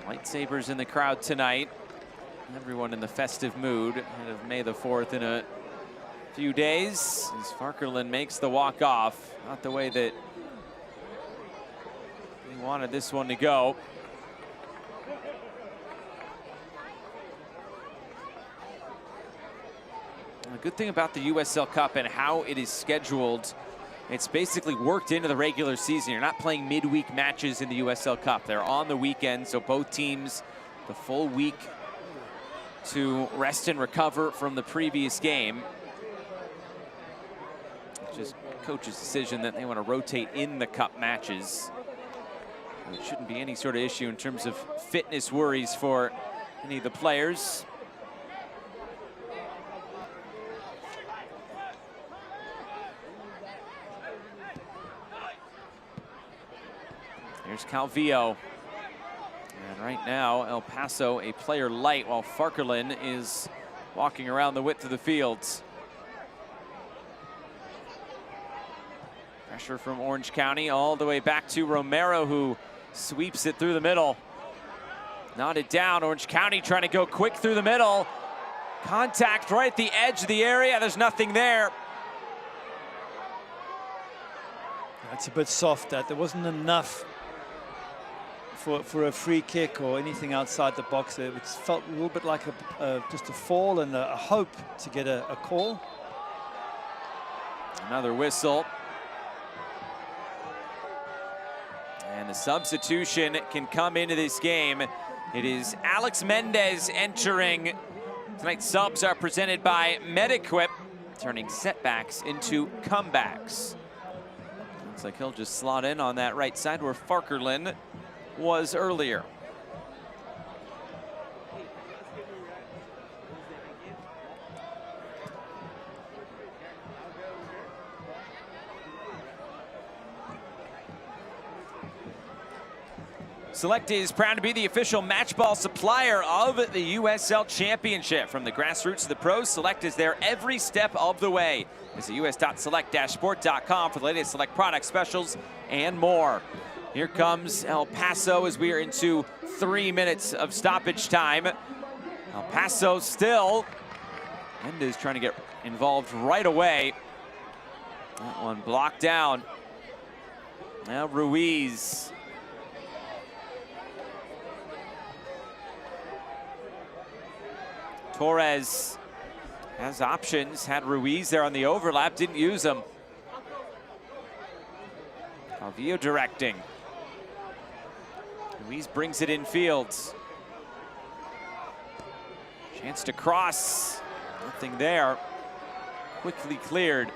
Lightsabers in the crowd tonight. Everyone in the festive mood ahead of May the 4th in a few days. As Farkeland makes the walk off. Not the way that he wanted this one to go. The good thing about the USL Cup and how it is scheduled, it's basically worked into the regular season. You're not playing midweek matches in the USL Cup. They're on the weekend, so both teams the full week to rest and recover from the previous game. It's just coach's decision that they want to rotate in the cup matches. There shouldn't be any sort of issue in terms of fitness worries for any of the players. There's Calvillo. And right now, El Paso a player light while Farkerlin is walking around the width of the fields. Pressure from Orange County all the way back to Romero, who sweeps it through the middle. Nodded down. Orange County trying to go quick through the middle. Contact right at the edge of the area. There's nothing there. That's a bit soft. That there wasn't enough for a free kick or anything outside the box. It felt a little bit like just a fall and a hope to get a call. Another whistle. And the substitution can come into this game. It is Alex Mendez entering. Tonight's subs are presented by MedEquip, turning setbacks into comebacks. Looks like he'll just slot in on that right side where Farkerlin was earlier. Select is proud to be the official match ball supplier of the USL Championship. From the grassroots to the pros, Select is there every step of the way. Visit us.select-sport.com for the latest Select product specials and more. Here comes El Paso as we are into 3 minutes of stoppage time. El Paso still, Mendez trying to get involved right away. That one blocked down. Now Ruiz. Torres has options, had Ruiz there on the overlap, didn't use them. Calvillo directing. Ruiz brings it in fields. Chance to cross, nothing there. Quickly cleared.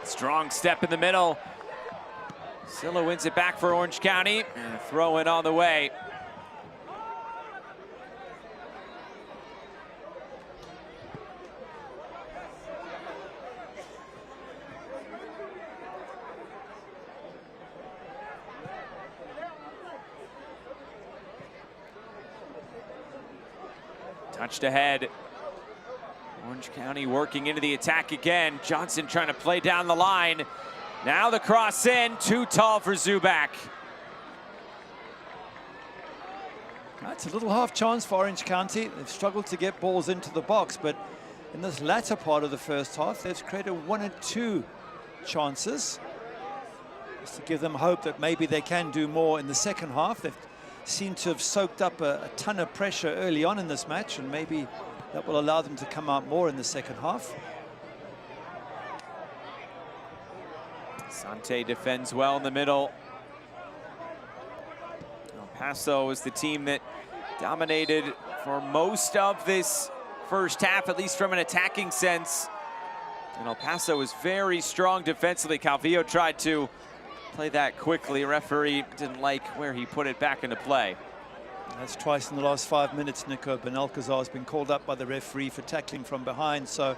Strong step in the middle. Silla wins it back for Orange County, and a throw in on the way. Touched ahead. Orange County working into the attack again. Johnson trying to play down the line. Now the cross in, too tall for Zubak. That's a little half chance for Orange County. They've struggled to get balls into the box, but in this latter part of the first half, they've created 1 or 2 chances. Just to give them hope that maybe they can do more in the second half. They've seemed to have soaked up a ton of pressure early on in this match, and maybe that will allow them to come out more in the second half. Sante defends well in the middle. El Paso is the team that dominated for most of this first half, at least from an attacking sense. And El Paso is very strong defensively. Calvillo tried to play that quickly. Referee didn't like where he put it back into play. That's twice in the last 5 minutes, Nico. Benalcazar has been called up by the referee for tackling from behind, so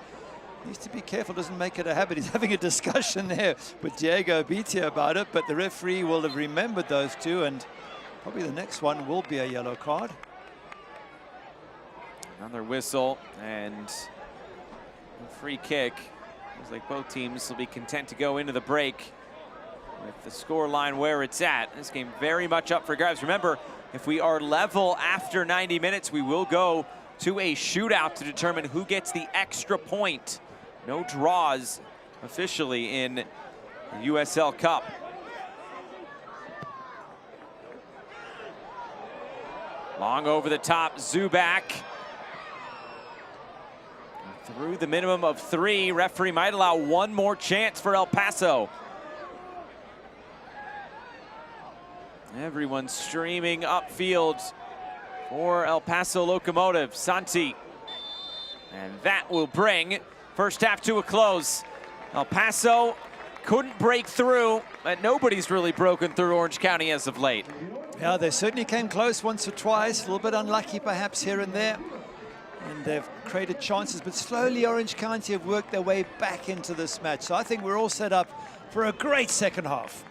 needs to be careful, doesn't make it a habit. He's having a discussion there with Diego Abitia about it, but the referee will have remembered those two, and probably the next one will be a yellow card. Another whistle and a free kick. Looks like both teams will be content to go into the break with the score line where it's at. This game very much up for grabs. Remember, if we are level after 90 minutes, we will go to a shootout to determine who gets the extra point. No draws officially in the USL Cup. Long over the top, Zubak. Through the minimum of 3, referee might allow one more chance for El Paso. Everyone streaming upfield for El Paso Locomotive. Santi. And that will bring first half to a close. El Paso couldn't break through, but nobody's really broken through Orange County as of late. Yeah, they certainly came close once or twice, a little bit unlucky perhaps here and there. And they've created chances, but slowly Orange County have worked their way back into this match. So I think we're all set up for a great second half.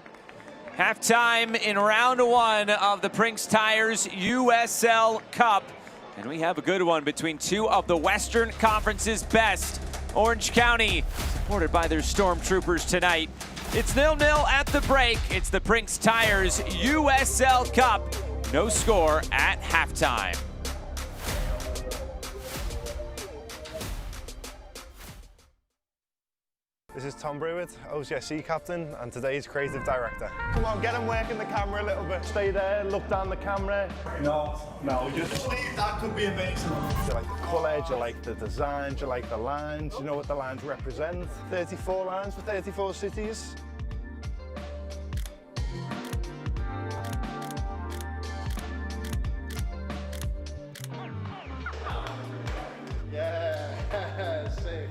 Halftime in round one of the Prinx Tires USL Cup. And we have a good one between two of the Western Conference's best. Orange County, supported by their Stormtroopers tonight. It's 0-0 at the break. It's the Prinx Tires USL Cup. No score at halftime. This is Tom Brewitt, OCSC captain and today's creative director. Come on, get him working the camera a little bit. Stay there, look down the camera. No, just that could be amazing. Do you like the colour, do you like the design, do you like the lines? Do you know what the lines represent? 34 lines for 34 cities. Yeah, safe.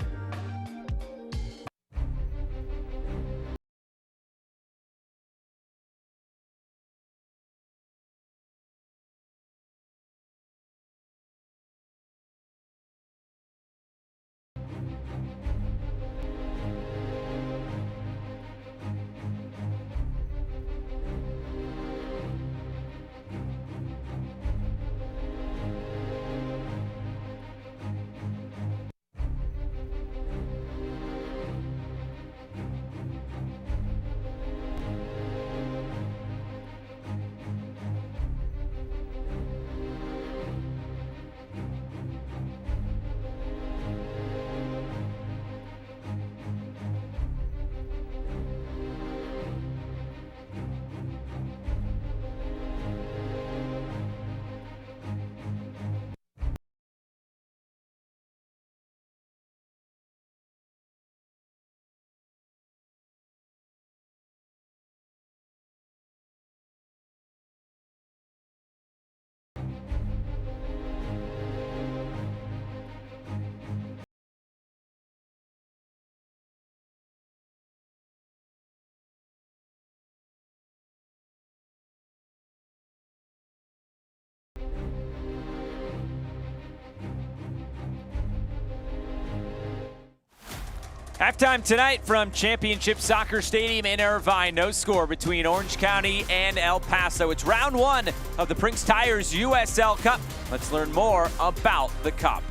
Halftime tonight from Championship Soccer Stadium in Irvine. No score between Orange County and El Paso. It's round one of the Prinx Tires USL Cup. Let's learn more about the Cup.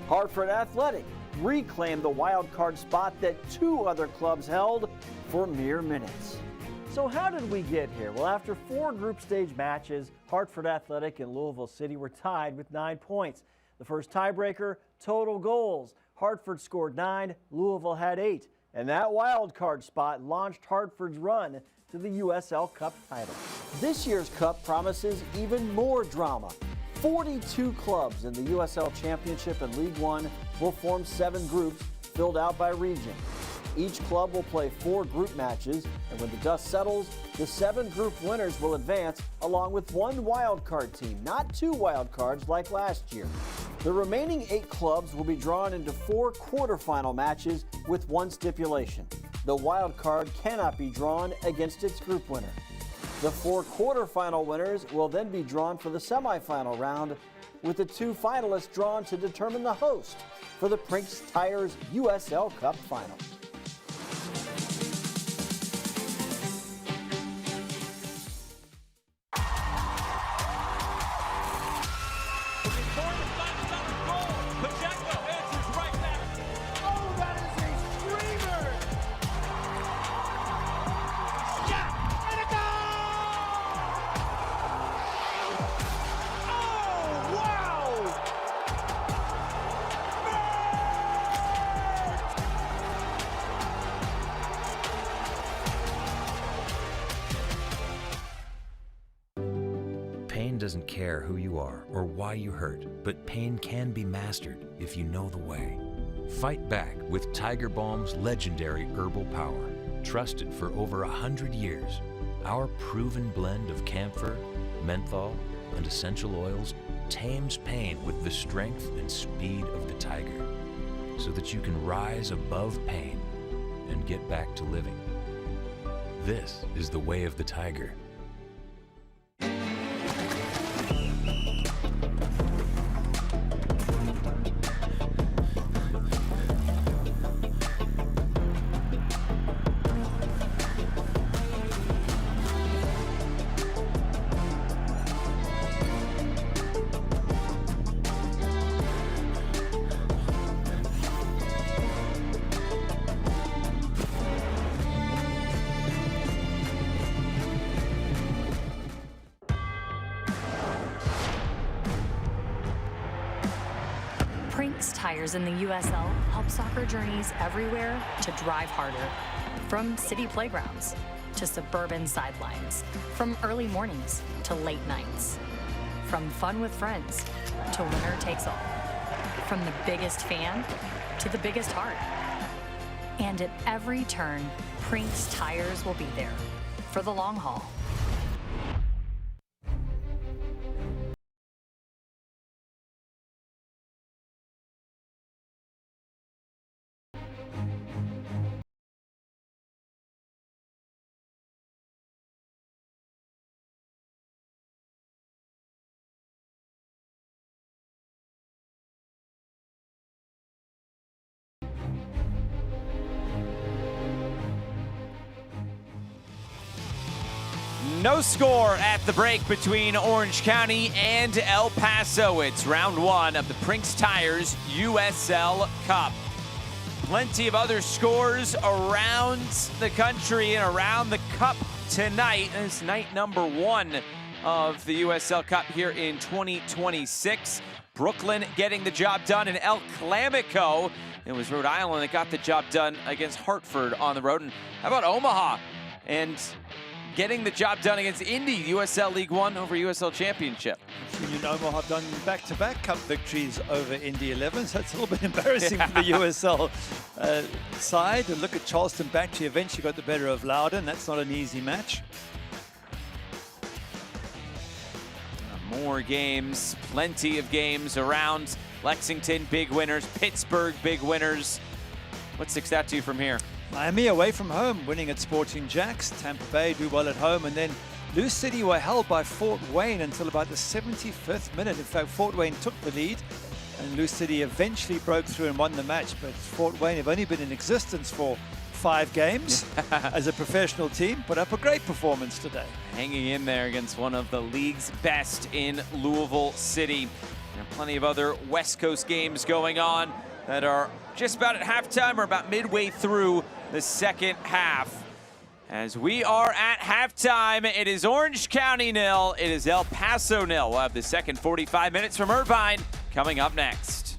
Hartford Athletic reclaimed the wild card spot that two other clubs held for mere minutes. So how did we get here? Well, after 4 group stage matches, Hartford Athletic and Louisville City were tied with 9 points. The first tiebreaker, total goals. Hartford scored 9, Louisville had 8. And that wild card spot launched Hartford's run to the USL Cup title. This year's Cup promises even more drama. 42 clubs in the USL Championship and League One will form 7 groups filled out by region. Each club will play 4 group matches, and when the dust settles, the 7 group winners will advance along with 1 wild card team, not 2 wild cards like last year. The remaining 8 clubs will be drawn into 4 quarterfinal matches with 1 stipulation. The wild card cannot be drawn against its group winner. The 4 quarterfinal winners will then be drawn for the semifinal round, with the 2 finalists drawn to determine the host for the Prinx Tires USL Cup final. Looking forward to goal. Pacheco answers right back. Oh, that is doesn't care who you are or why you hurt, but pain can be mastered if you know the way. Fight back with Tiger Balm's legendary herbal power. Trusted for over 100 years, our proven blend of camphor, menthol, and essential oils tames pain with the strength and speed of the tiger, so that you can rise above pain and get back to living. This is the way of the tiger. Prinx tires in the USL help soccer journeys everywhere to drive harder. From city playgrounds to suburban sidelines, from early mornings to late nights, from fun with friends to winner takes all, from the biggest fan to the biggest heart. And at every turn, Prinx tires will be there for the long haul. No score at the break between Orange County and El Paso. It's round one of the Prinx Tires USL Cup. Plenty of other scores around the country and around the cup tonight. It's night number one of the USL Cup here in 2026. Brooklyn getting the job done in El Clamico. It was Rhode Island that got the job done against Hartford on the road. And how about Omaha? And getting the job done against Indy, USL League One over USL Championship. Union Omaha have done back-to-back cup victories over Indy 11, so it's a little bit embarrassing for the USL side. And look at Charleston Battery eventually got the better of Loudon. That's not an easy match. More games, plenty of games around. Lexington, big winners. Pittsburgh, big winners. What sticks out to you from here? Miami away from home, winning at Sporting Jacks. Tampa Bay do well at home, and then Lou City were held by Fort Wayne until about the 75th minute. In fact, Fort Wayne took the lead, and Lou City eventually broke through and won the match. But Fort Wayne have only been in existence for 5 games as a professional team, put up a great performance today. Hanging in there against one of the league's best in Louisville City. There are plenty of other West Coast games going on that are just about at halftime or about midway through the second half. As we are at halftime, it is Orange County 0, it is El Paso 0. We'll have the second 45 minutes from Irvine coming up next.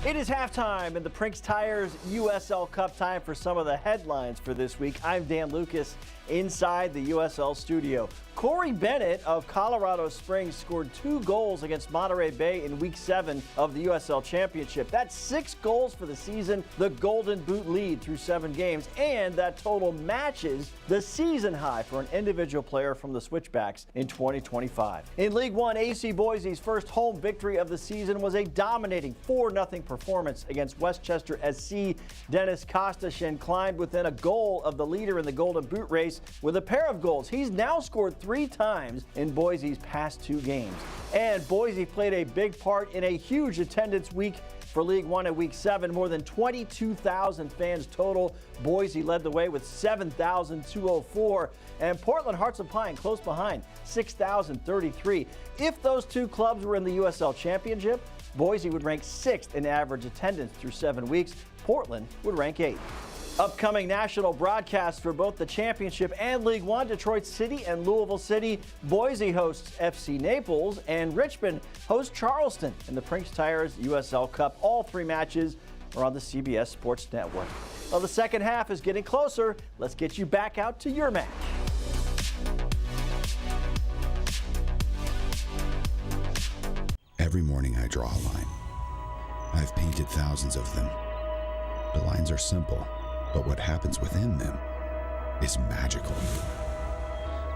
It is halftime in the Prinx Tires USL Cup. Time for some of the headlines for this week. I'm Dan Lucas inside the USL studio. Corey Bennett of Colorado Springs scored 2 goals against Monterey Bay in Week 7 of the USL Championship. That's 6 goals for the season, the Golden Boot lead through 7 games, and that total matches the season high for an individual player from the Switchbacks in 2025. In League One, AC Boise's first home victory of the season was a dominating 4-0 performance against Westchester SC. Dennis Kostashin climbed within a goal of the leader in the Golden Boot race with a pair of goals. He's now scored 3 times in Boise's past 2 games. And Boise played a big part in a huge attendance week for League One in Week 7. More than 22,000 fans total. Boise led the way with 7,204. And Portland Hearts of Pine close behind, 6,033. If those 2 clubs were in the USL Championship, Boise would rank 6th in average attendance through 7 weeks. Portland would rank 8th. Upcoming national broadcasts for both the championship and League One: Detroit City and Louisville City. Boise hosts FC Naples, and Richmond hosts Charleston in the Prinx Tires USL Cup. All 3 matches or on the CBS Sports Network. Well, the second half is getting closer. Let's get you back out to your match. Every morning I draw a line. I've painted thousands of them. The lines are simple, but what happens within them is magical.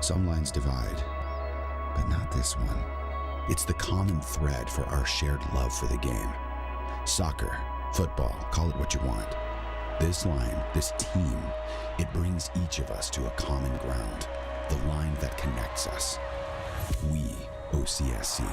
Some lines divide, but not this one. It's the common thread for our shared love for the game. Soccer, football, call it what you want. This line, this team, it brings each of us to a common ground, the line that connects us. We, OCSC.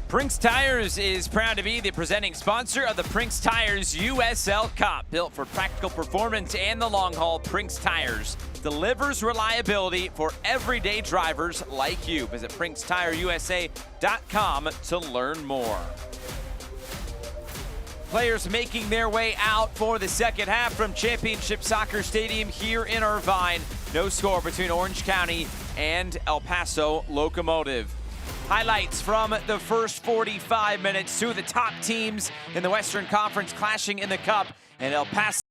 Prinx Tires is proud to be the presenting sponsor of the Prinx Tires USL Cup. Built for practical performance and the long haul, Prinx Tires delivers reliability for everyday drivers like you. Visit PrinxTireUSA.com to learn more. Players making their way out for the second half from Championship Soccer Stadium here in Irvine. No score between Orange County and El Paso Locomotive. Highlights from the first 45 minutes. Two of the top teams in the Western Conference clashing in the Cup, and El Paso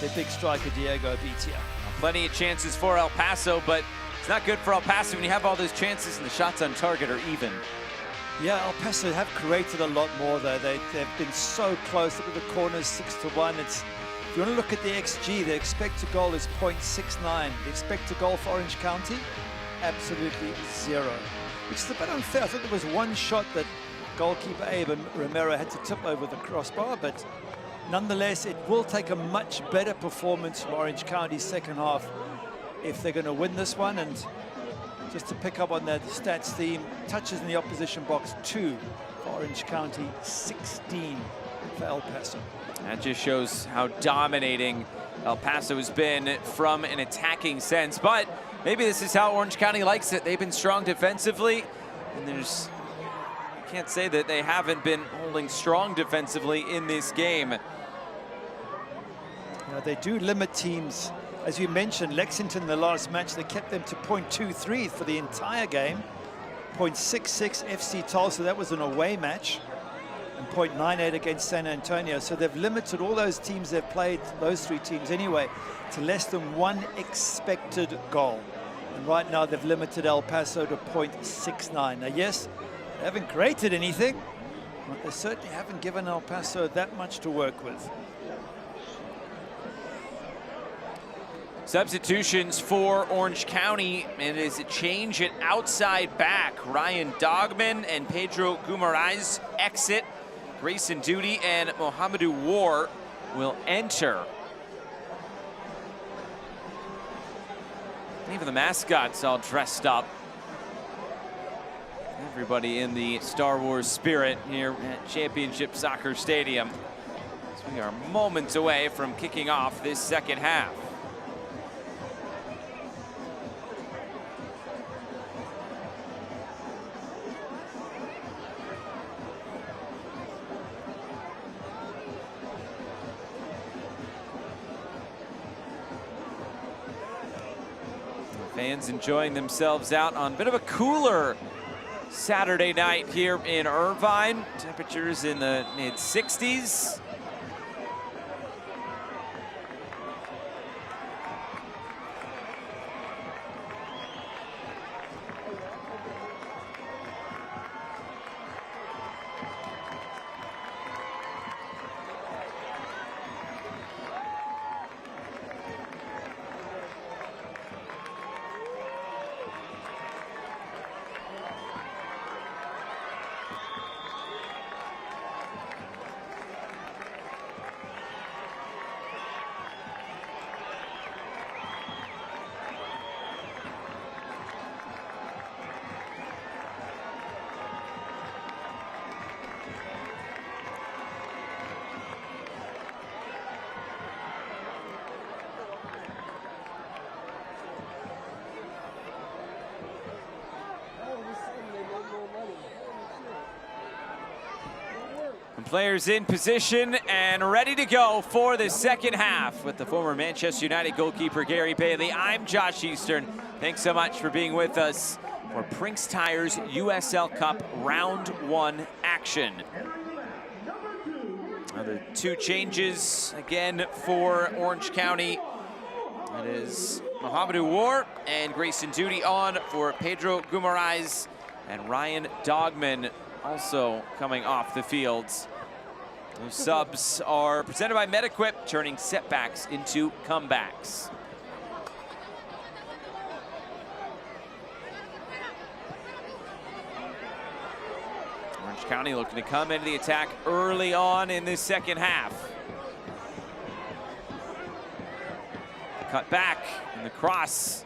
the big striker Diego Abitia. Plenty of chances for El Paso, but it's not good for El Paso when you have all those chances and the shots on target are even. Yeah, El Paso have created a lot more though. They've been so close. Look at the corners, 6-1. If you want to look at the XG, the expected goal is 0.69. The expected goal for Orange County, absolutely zero, which is a bit unfair. I thought there was one shot that goalkeeper Abe Romero had to tip over the crossbar, but nonetheless, it will take a much better performance from Orange County's second half if they're going to win this one. And just to pick up on that stats theme, touches in the opposition box 2 for Orange County, 16 for El Paso. That just shows how dominating El Paso has been from an attacking sense. But maybe this is how Orange County likes it. They've been strong defensively, and there's can't say that they haven't been holding strong defensively in this game. They do limit teams. As you mentioned, Lexington, the last match, they kept them to .23 for the entire game. .66 FC Tulsa, that was an away match. And .98 against San Antonio. So they've limited all those teams they've played, those three teams anyway, to less than 1 expected goal. And right now they've limited El Paso to .69. Now, yes, they haven't created anything, but they certainly haven't given El Paso that much to work with. Substitutions for Orange County, and it is a change at outside back. Ryan Dogman and Pedro Guimaraes exit. Grayson Duty and Mohamedou War will enter. Even the mascots all dressed up. Everybody in the Star Wars spirit here at Championship Soccer Stadium. So we are moments away from kicking off this second half. Fans enjoying themselves out on a bit of a cooler Saturday night here in Irvine. Temperatures in the mid-60s. Players in position and ready to go for the second half with the former Manchester United goalkeeper Gary Bailey. I'm Josh Eastern. Thanks so much for being with us for Prinx Tires USL Cup Round 1 action. Another 2 changes again for Orange County. That is Mohamedou War and Grayson Duty on for Pedro Guimaraes, and Ryan Dogman also coming off the fields. Those subs are presented by MedEquip, turning setbacks into comebacks. Orange County looking to come into the attack early on in this second half. Cut back, and the cross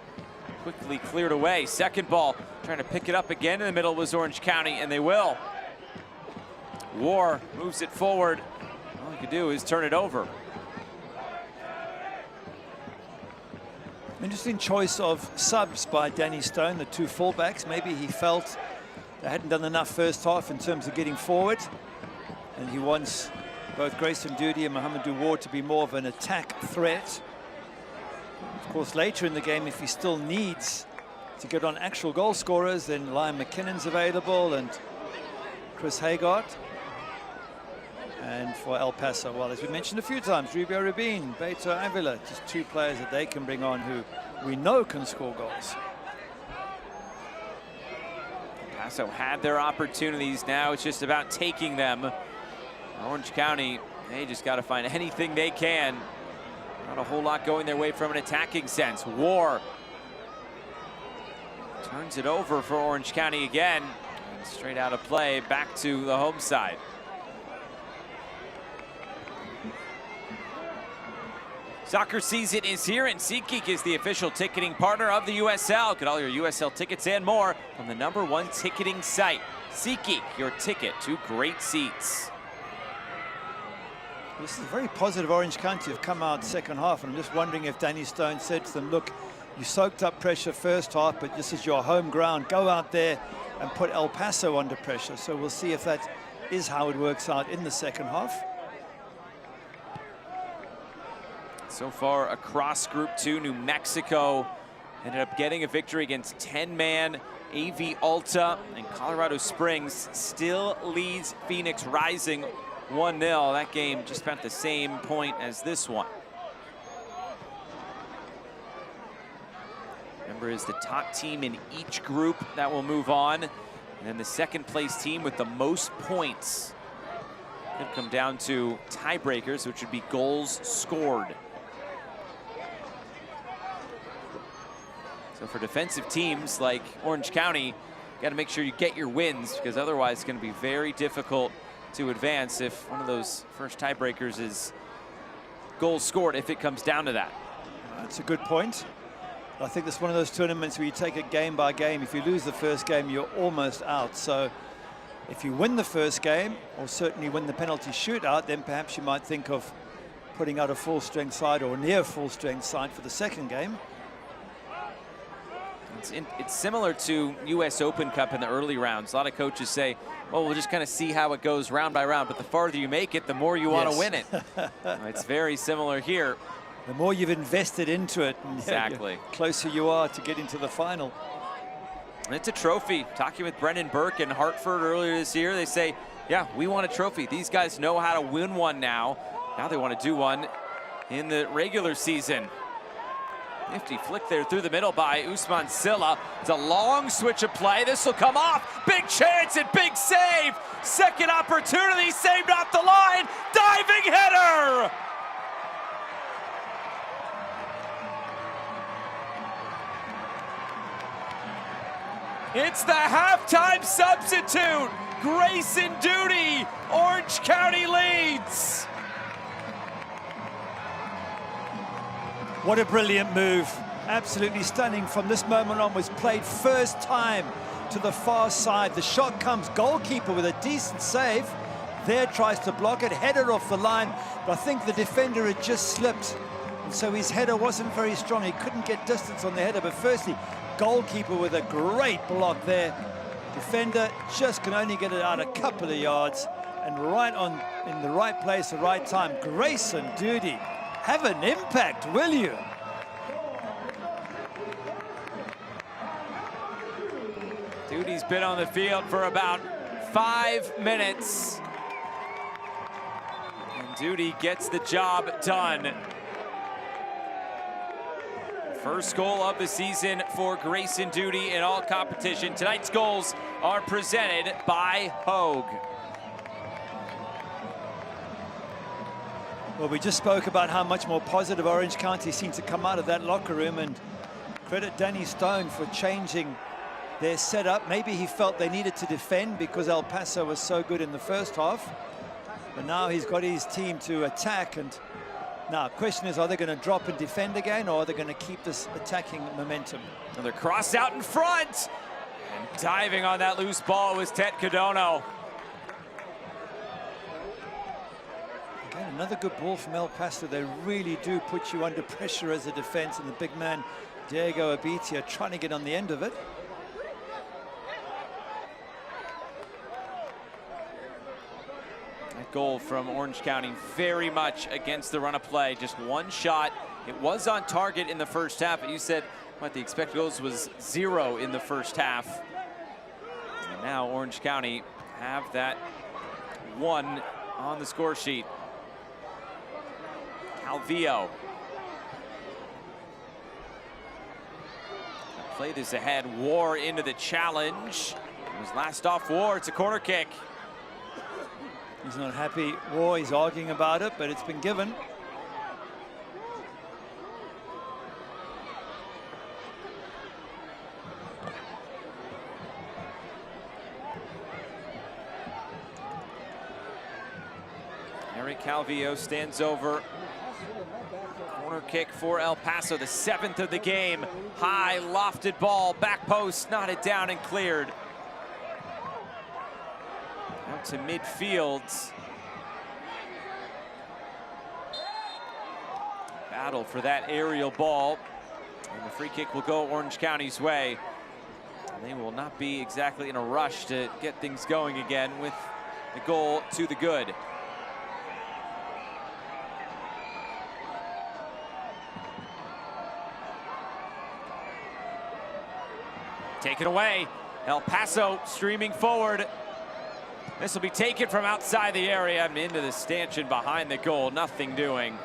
quickly cleared away. Second ball, trying to pick it up again in the middle was Orange County, and they will. War moves it forward. All he could do is turn it over. Interesting choice of subs by Danny Stone, the 2 fullbacks. Maybe he felt they hadn't done enough first half in terms of getting forward, and he wants both Grayson Duty and Mohamedou War to be more of an attack threat. Of course, later in the game, if he still needs to get on actual goal scorers, then Liam McKinnon's available and Chris Haggart. And for El Paso, well, as we mentioned a few times, Rubio Rubin, Beto Avila, just 2 players that they can bring on who we know can score goals. Paso had their opportunities. Now it's just about taking them. Orange County, they just got to find anything they can. Not a whole lot going their way from an attacking sense. War turns it over for Orange County again. And straight out of play, back to the home side. Soccer season is here, and SeatGeek is the official ticketing partner of the USL. Get all your USL tickets and more from the #1 ticketing site. SeatGeek, your ticket to great seats. This is a very positive Orange County have come out second half, and I'm just wondering if Danny Stone said to them, look, You soaked up pressure first half, but this is your home ground. Go out there and put El Paso under pressure. So we'll see if that is how it works out in the second half. So far across Group 2, New Mexico ended up getting a victory against 10-man AV Alta, and Colorado Springs still leads Phoenix Rising 1-0. That game just about the same point as this one. Remember, is the top team in each group that will move on, and then the second place team with the most points could come down to tiebreakers, which would be goals scored. So for defensive teams like Orange County, you got to make sure you get your wins, because otherwise it's going to be very difficult to advance if one of those first tiebreakers is goals scored, if it comes down to that. That's a good point. I think it's one of those tournaments where you take it game by game. If you lose the first game, you're almost out. So if you win the first game, or certainly win the penalty shootout, then perhaps you might think of putting out a full-strength side or near full-strength side for the second game. It's similar to US Open Cup in the early rounds. A lot of coaches say, well, we'll just kind of see how it goes round by round, but the farther you make it, the more you want to win it. It's very similar here. The more you've invested into it, exactly, the closer you are to getting to the final. And it's a trophy. Talking with Brendan Burke in Hartford earlier this year, they say, yeah, we want a trophy. These guys know how to win one now. Now they want to do one in the regular season. Nifty flick there through the middle by Usman Silla. It's a long switch of play. This will come off. Big chance and big save. Second opportunity, saved off the line. Diving header. It's the halftime substitute. Grayson Duty. Orange County leads. What a brilliant move. Absolutely stunning. From this moment on, was played first time to the far side. The shot comes, goalkeeper with a decent save. There tries to block it, header off the line, but I think the defender had just slipped. And so his header wasn't very strong. He couldn't get distance on the header, but firstly, goalkeeper with a great block there. Defender just can only get it out a couple of yards, and right on in the right place, the right time. Grayson Duty. Have an impact, will you? Duty's been on the field for about 5 minutes. And Duty gets the job done. First goal of the season for Grayson Duty in all competition. Tonight's goals are presented by Hogue. Well, we just spoke about how much more positive Orange County seemed to come out of that locker room, and credit Danny Stone for changing their setup. Maybe he felt they needed to defend because El Paso was so good in the first half, but now he's got his team to attack. And now the question is, are they going to drop and defend again, or are they going to keep this attacking momentum? Another cross out in front, and diving on that loose ball was Ted Cadono. Again, another good ball from El Paso. They really do put you under pressure as a defense, and the big man Diego Abitia trying to get on the end of it. That goal from Orange County very much against the run of play. Just one shot. It was on target in the first half, but you said what the expected goals was 0 in the first half. And now Orange County have that 1 on the score sheet. Calvillo. Play this ahead. War into the challenge. It was last off War. It's a corner kick. He's not happy. War, he's arguing about it, but it's been given. Eric Calvillo stands over. Corner kick for El Paso, the 7th of the game. High lofted ball, back post, knotted down and cleared. Out to midfield. Battle for that aerial ball. And the free kick will go Orange County's way. And they will not be exactly in a rush to get things going again with the goal to the good. Taken away. El Paso streaming forward. This will be taken from outside the area and into the stanchion behind the goal. Nothing doing.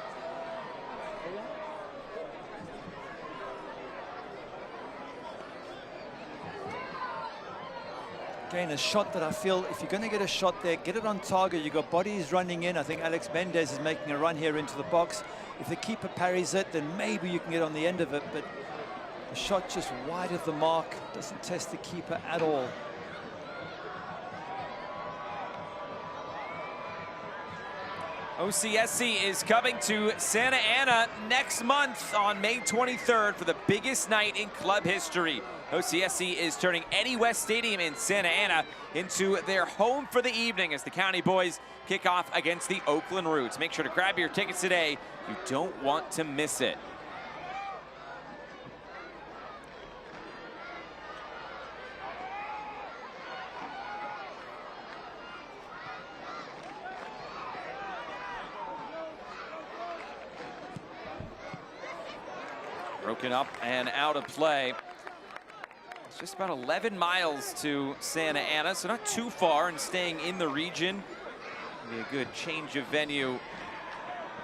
Again, a shot that I feel, if you're going to get a shot there, get it on target. You've got bodies running in. I think Alex Mendez is making a run here into the box. If the keeper parries it, then maybe you can get on the end of it. But the shot just wide of the mark, doesn't test the keeper at all. OCSC is coming to Santa Ana next month on May 23rd for the biggest night in club history. OCSC is turning Eddie West Stadium in Santa Ana into their home for the evening as the County boys kick off against the Oakland Roots. Make sure to grab your tickets today. You don't want to miss it. Broken up and out of play. It's just about 11 miles to Santa Ana, so not too far, and staying in the region. Be a good change of venue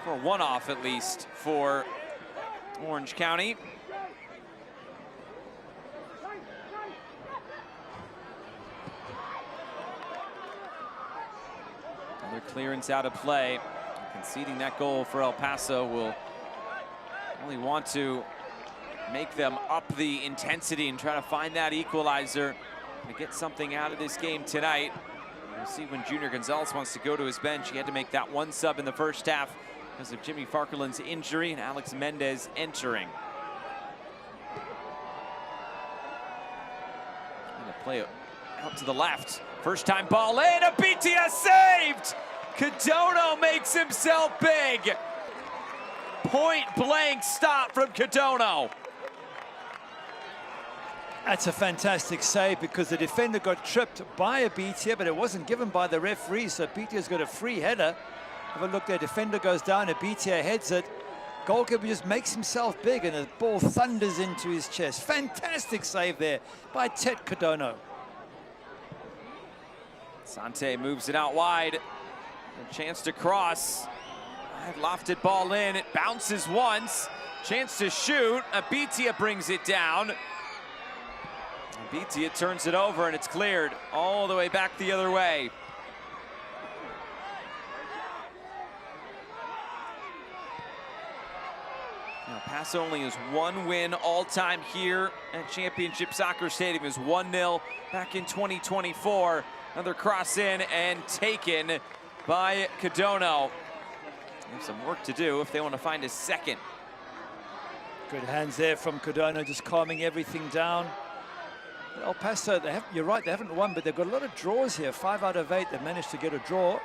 for a one-off, at least, for Orange County. Another clearance out of play. Conceding that goal for El Paso will only want to make them up the intensity and try to find that equalizer to get something out of this game tonight. We'll see when Junior Gonzalez wants to go to his bench. He had to make that one sub in the first half because of Jimmy Farkerland's injury and Alex Mendez entering. Trying to play it out to the left. First time ball in, Abitia saved! Cadono makes himself big. Point blank stop from Cadono. That's a fantastic save because the defender got tripped by Abitia, but it wasn't given by the referee, so Abitia's got a free header. Have a look there, defender goes down, Abitia heads it. Goalkeeper just makes himself big and the ball thunders into his chest. Fantastic save there by Tet Cadono. Sante moves it out wide. A chance to cross. Lofted ball in, it bounces once. Chance to shoot, Abitia brings it down. Abitia turns it over and it's cleared all the way back the other way. Now Paso only has one win all time here at Championship Soccer Stadium. It was 1-0 back in 2024. Another cross in and taken by Cadono. They have some work to do if they want to find a second. Good hands there from Cadono, just calming everything down. El Paso, you're right, they haven't won, but they've got a lot of draws here. 5 out of 8, they've managed to get a draw.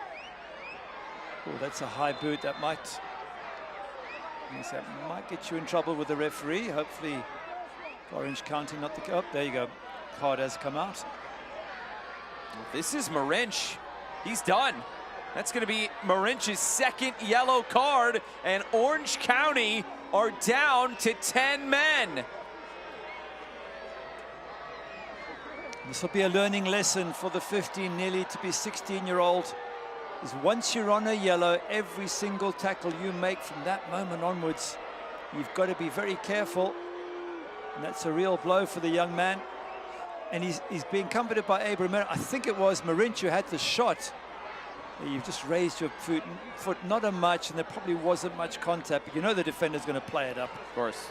Oh, that's a high boot. That might get you in trouble with the referee. Hopefully, Orange County not the... Oh, there you go. Card has come out. This is Marinch. He's done. That's going to be Marinch's second yellow card, and Orange County are down to 10 men. This will be a learning lesson for the 15, nearly to be 16-year-old. Is once you're on a yellow, every single tackle you make from that moment onwards, you've got to be very careful. And that's a real blow for the young man. And he's being comforted by Abraham. I think it was Marinch who had the shot. You've just raised your foot not a much, and there probably wasn't much contact, but you know the defender's going to play it up. Of course.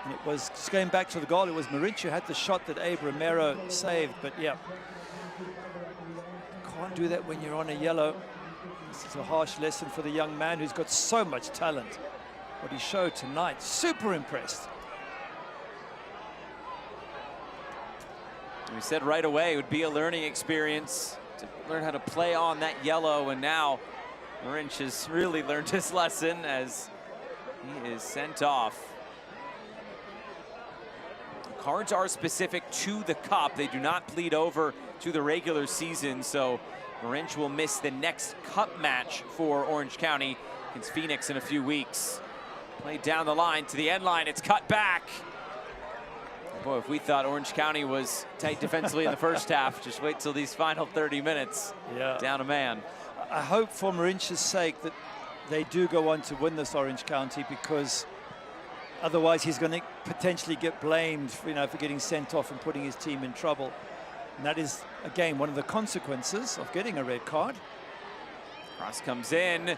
And it was, just going back to the goal, it was Marinch who had the shot that Abe Romero saved, but yeah. Can't do that when you're on a yellow. This is a harsh lesson for the young man who's got so much talent. What he showed tonight, super impressed. We said right away it would be a learning experience to learn how to play on that yellow, and now Marinch has really learned his lesson as he is sent off. cards are specific to the cup. They do not bleed over to the regular season, so Orange will miss the next cup match for Orange County against Phoenix in a few weeks. Played down the line to the end line, it's cut back. Boy, if we thought Orange County was tight defensively in the first half, just wait till these final 30 minutes. Yeah. Down a man. I hope for Marinch's sake that they do go on to win this Orange County, because otherwise he's going to potentially get blamed for, for getting sent off and putting his team in trouble. And that is, again, one of the consequences of getting a red card. Cross comes in, a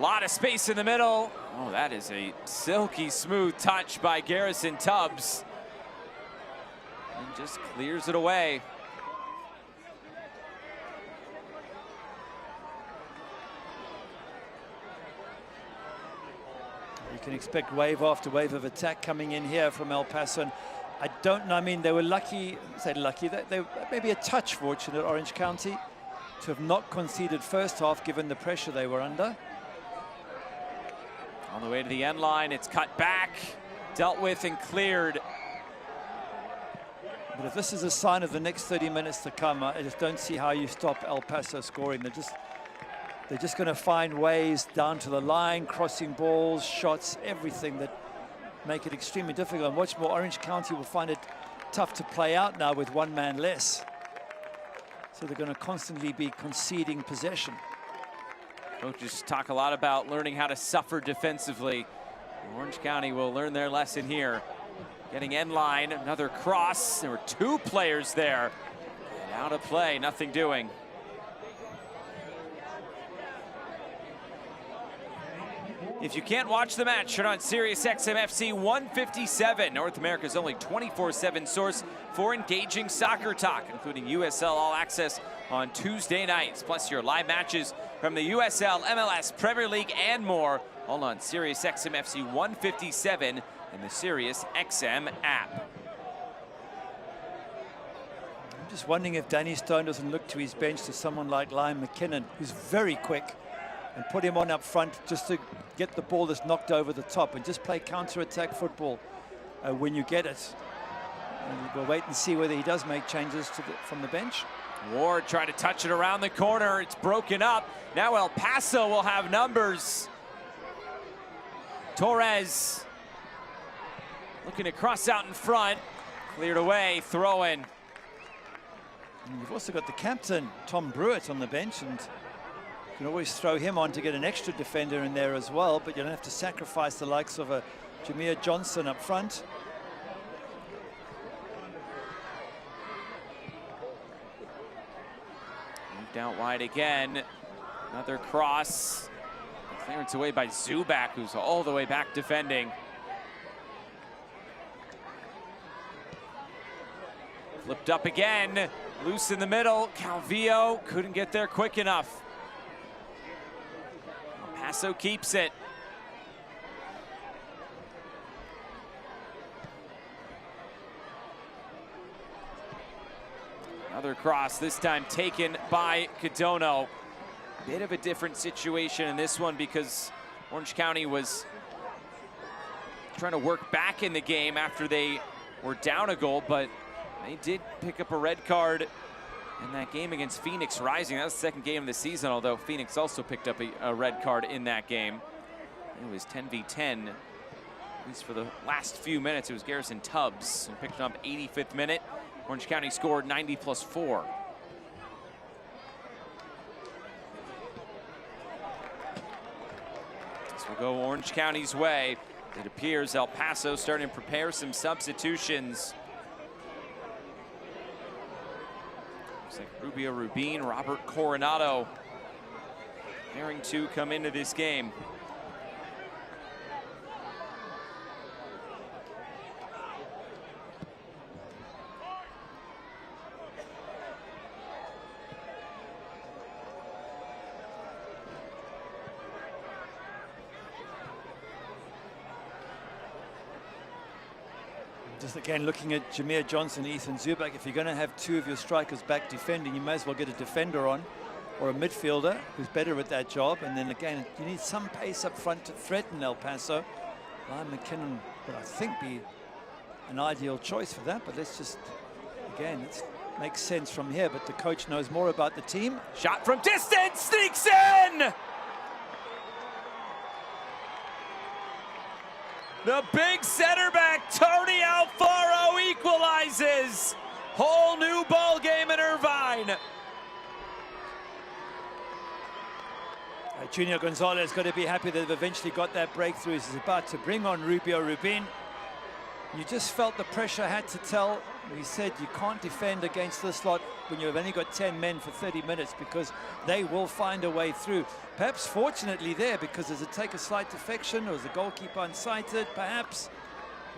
lot of space in the middle. Oh, that is a silky smooth touch by Garrison Tubbs. And just clears it away. You can expect wave after wave of attack coming in here from El Paso. And I don't know, I mean, they were lucky, they maybe a touch fortunate, Orange County, to have not conceded first half given the pressure they were under. On the way to the end line, it's cut back, dealt with and cleared. But if this is a sign of the next 30 minutes to come, I just don't see how you stop El Paso scoring. They're just going to find ways down to the line, crossing balls, shots, everything that make it extremely difficult. And what's more, Orange County will find it tough to play out now with one man less. So they're going to constantly be conceding possession. Coaches talk a lot about learning how to suffer defensively. Orange County will learn their lesson here. Getting end line, another cross. There were two players there. And out of play, nothing doing. If you can't watch the match, turn on Sirius XM FC 157, North America's only 24/7 source for engaging soccer talk, including USL All Access on Tuesday nights, plus your live matches from the USL, MLS, Premier League, and more, all on Sirius XM FC 157 and the Sirius XM app. I'm just wondering if Danny Stone doesn't look to his bench to someone like Liam McKinnon, who's very quick, and put him on up front just to get the ball that's knocked over the top and just play counter-attack football when you get it. And we'll wait and see whether he does make changes from the bench. Ward trying to touch it around the corner. It's broken up. Now El Paso will have numbers. Torres looking to cross out in front. Cleared away, throw in. And you've also got the captain, Tom Brewitt, on the bench, and you can always throw him on to get an extra defender in there as well, but you don't have to sacrifice the likes of a Jameer Johnson up front. Moved out wide again. Another cross. Clearance away by Zubak, who's all the way back defending. Flipped up again. Loose in the middle. Calvillo couldn't get there quick enough. El Paso keeps it. Another cross, this time taken by Cadono. Bit of a different situation in this one because Orange County was trying to work back in the game after they were down a goal, but they did pick up a red card in that game against Phoenix Rising. That was the second game of the season, although Phoenix also picked up a red card in that game. It was 10v10, at least for the last few minutes. It was Garrison Tubbs who picked up 85th minute. Orange County scored 90+4. This will go Orange County's way. It appears El Paso starting to prepare some substitutions. Looks like Rubio Rubin, Robert Coronado preparing to come into this game. Just again, looking at Jameer Johnson, Ethan Zubak, if you're going to have two of your strikers back defending, you may as well get a defender on or a midfielder who's better at that job. And then again, you need some pace up front to threaten El Paso. Liam McKinnon would, I think, be an ideal choice for that, but let's just, again, it makes sense from here, but the coach knows more about the team. Shot from distance, sneaks in! The big center back, Tony Alfaro, equalizes. Whole new ball game in Irvine. Junior Gonzalez got to be happy that they've eventually got that breakthrough. He's about to bring on Rubio Rubin. You just felt the pressure had to tell. We said you can't defend against this lot when you've only got 10 men for 30 minutes because they will find a way through. Perhaps fortunately there, because does it take a slight defection, or is the goalkeeper unsighted? Perhaps.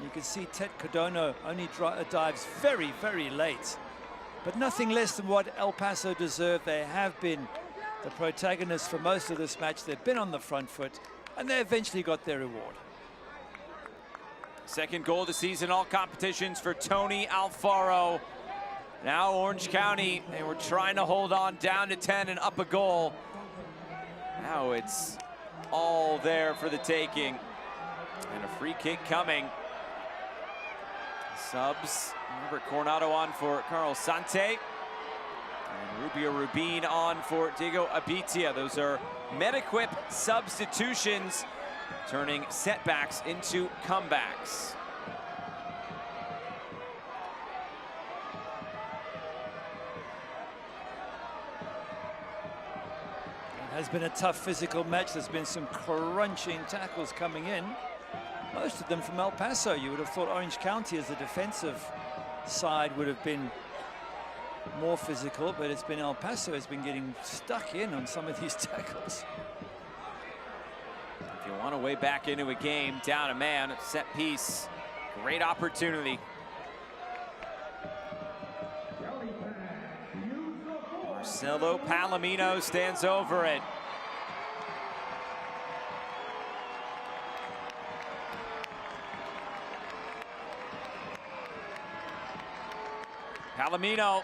You can see Ted Cardona only dives very, very late. But nothing less than what El Paso deserved. They have been the protagonists for most of this match. They've been on the front foot, and they eventually got their reward. Second goal of the season, all competitions for Tony Alfaro. Now Orange County, they were trying to hold on down to 10 and up a goal. Now it's all there for the taking. And a free kick coming. Subs, Robert Coronado on for Carlos Sante. And Rubio Rubin on for Diego Abitia. Those are Metaquip substitutions, turning setbacks into comebacks. It has been a tough physical match. There's been some crunching tackles coming in. Most of them from El Paso. You would have thought Orange County as the defensive side would have been more physical, but it's been El Paso has been getting stuck in on some of these tackles. If you want to way back into a game, down a man, set piece, great opportunity. Marcelo Palomino stands over it. Palomino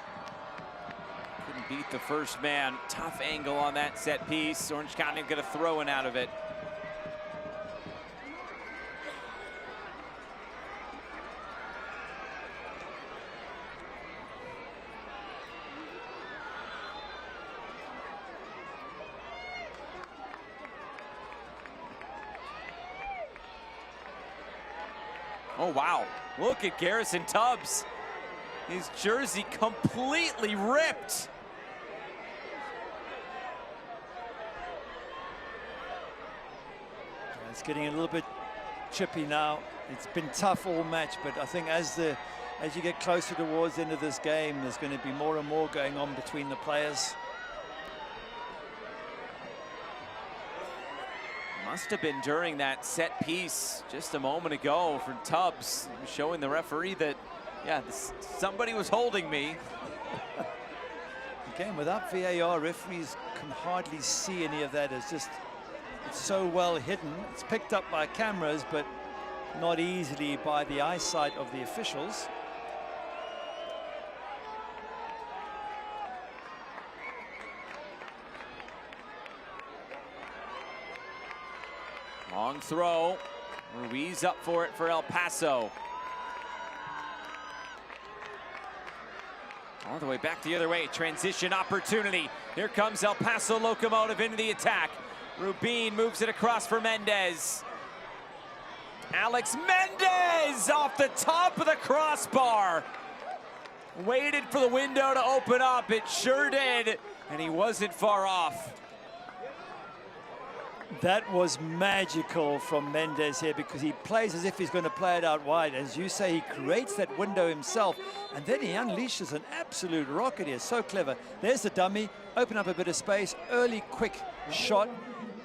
couldn't beat the first man. Tough angle on that set piece. Orange County going to throw in out of it. Oh, wow. Look at Garrison Tubbs. His jersey completely ripped. It's getting a little bit chippy now. It's been tough all match, but I think as you get closer towards the end of this game, there's going to be more and more going on between the players. Must have been during that set piece just a moment ago for Tubbs, showing the referee that, yeah, somebody was holding me. Again, without VAR, referees can hardly see any of that. It's so well hidden. It's picked up by cameras, but not easily by the eyesight of the officials. Long throw. Ruiz up for it for El Paso. All the way back the other way. Transition opportunity. Here comes El Paso Locomotive into the attack. Rubin moves it across for Mendez. Alex Mendez off the top of the crossbar. Waited for the window to open up. It sure did. And he wasn't far off. That was magical from Mendez here, because he plays as if he's going to play it out wide. As you say, he creates that window himself, and then he unleashes an absolute rocket here. So clever. There's the dummy, open up a bit of space, early quick shot,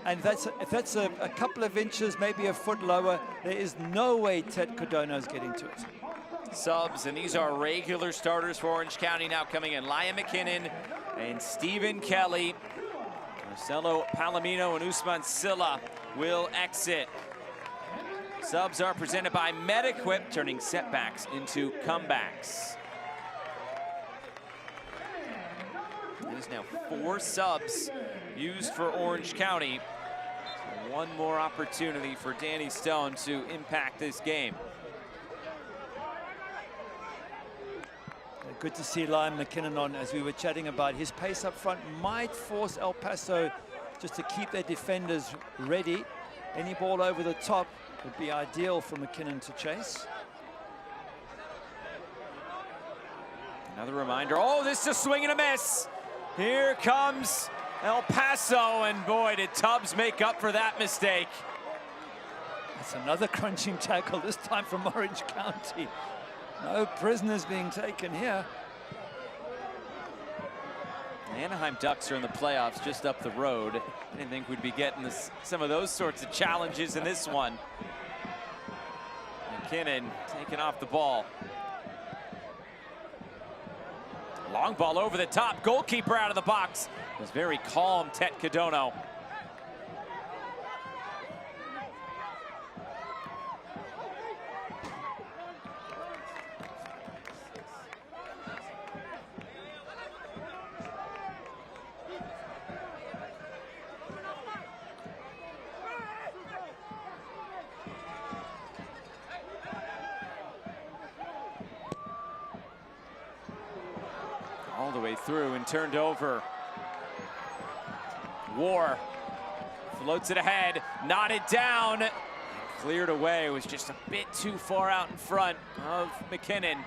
and if that's a couple of inches, maybe a foot lower, there is no way Ted Cardona's getting to it. Subs, and these are regular starters for Orange County now coming in. Liam McKinnon and Stephen Kelly. Marcelo Palomino and Usman Silla will exit. Subs are presented by Metaquip, turning setbacks into comebacks. There's now 4 subs used for Orange County. So one more opportunity for Danny Stone to impact this game. Good to see Liam McKinnon on, as we were chatting about. His pace up front might force El Paso just to keep their defenders ready. Any ball over the top would be ideal for McKinnon to chase. Another reminder. Oh, this is a swing and a miss. Here comes El Paso, and boy, did Tubbs make up for that mistake. That's another crunching tackle, this time from Orange County. No prisoners being taken here. The Anaheim Ducks are in the playoffs just up the road. I didn't think we'd be getting some of those sorts of challenges in this one. McKinnon taking off the ball. Long ball over the top. Goalkeeper out of the box. It was very calm, Tet Cadono. All the way through and turned over. War floats it ahead, knotted down, cleared away. It was just a bit too far out in front of McKinnon.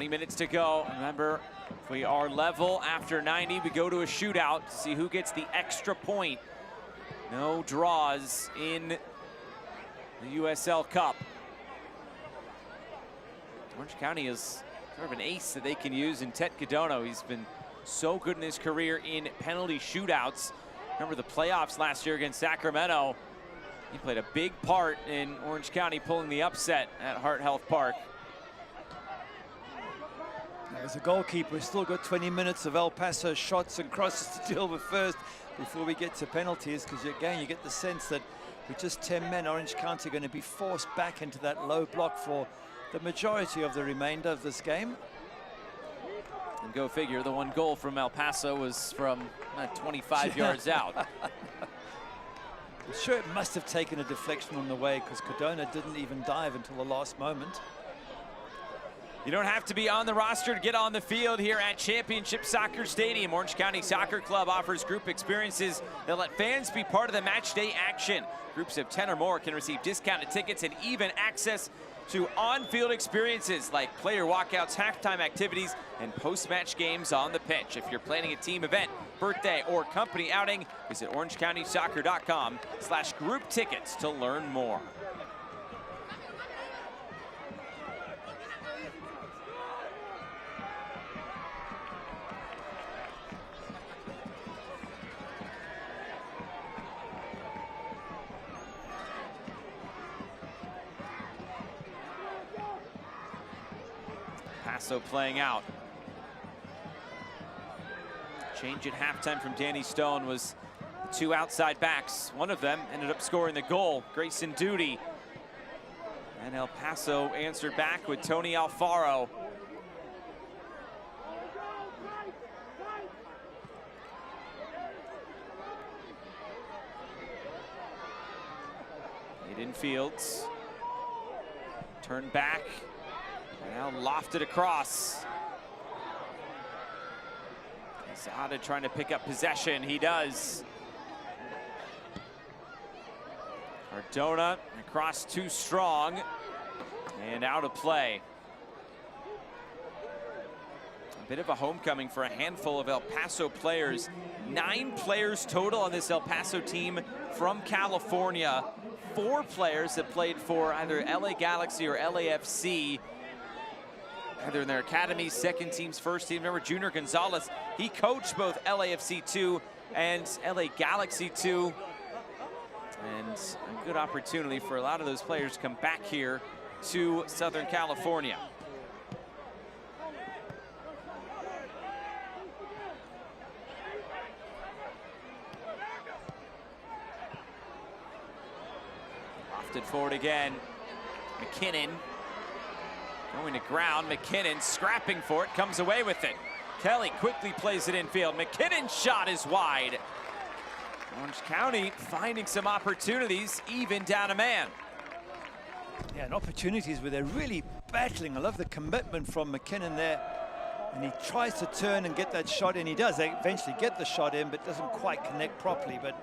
Minutes to go. Remember, if we are level after 90, we go to a shootout to see who gets the extra point. No draws in the USL Cup. Orange County is sort of an ace that they can use in Tet Cadono. He's been so good in his career in penalty shootouts. Remember the playoffs last year against Sacramento. He played a big part in Orange County pulling the upset at Hart Health Park. As a goalkeeper, we've still got 20 minutes of El Paso shots and crosses to deal with first before we get to penalties, because again, you get the sense that with just 10 men, Orange County are going to be forced back into that low block for the majority of the remainder of this game. And go figure, the one goal from El Paso was from 25 yards out. I'm sure it must have taken a deflection on the way, because Cadona didn't even dive until the last moment. You don't have to be on the roster to get on the field here at Championship Soccer Stadium. Orange County Soccer Club offers group experiences that let fans be part of the match day action. Groups of 10 or more can receive discounted tickets and even access to on-field experiences like player walkouts, halftime activities, and post-match games on the pitch. If you're planning a team event, birthday, or company outing, visit orangecountysoccer.com/group tickets to learn more. Paso playing out. Change at halftime from Danny Stone was the two outside backs. One of them ended up scoring the goal, Grayson Duty. And El Paso answered back with Tony Alfaro. Aiden Fields. Turned back. Now lofted across. Zada trying to pick up possession. He does. Cardona across too strong and out of play. A bit of a homecoming for a handful of El Paso players. 9 players total on this El Paso team from California. 4 players that played for either LA Galaxy or LAFC. Either in their academies, second teams, first team. Remember Junior Gonzalez, he coached both LAFC 2 and LA Galaxy 2. And a good opportunity for a lot of those players to come back here to Southern California. Lofted forward again. McKinnon. Going to ground, McKinnon scrapping for it, comes away with it. Kelly quickly plays it infield. McKinnon's shot is wide. Orange County finding some opportunities, even down a man. Yeah, and opportunities where they're really battling. I love the commitment from McKinnon there. And he tries to turn and get that shot in. He does. They eventually get the shot in, but doesn't quite connect properly. But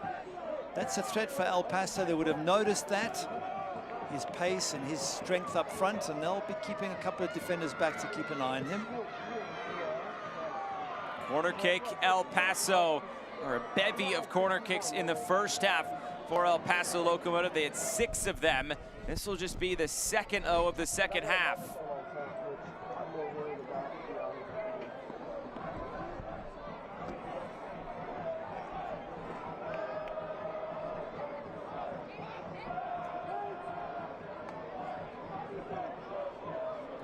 that's a threat for El Paso. They would have noticed that, his pace and his strength up front, and they'll be keeping a couple of defenders back to keep an eye on him. Corner kick, El Paso, or a bevy of corner kicks in the first half for El Paso Locomotive. They had 6 of them. This will just be the second of the second half.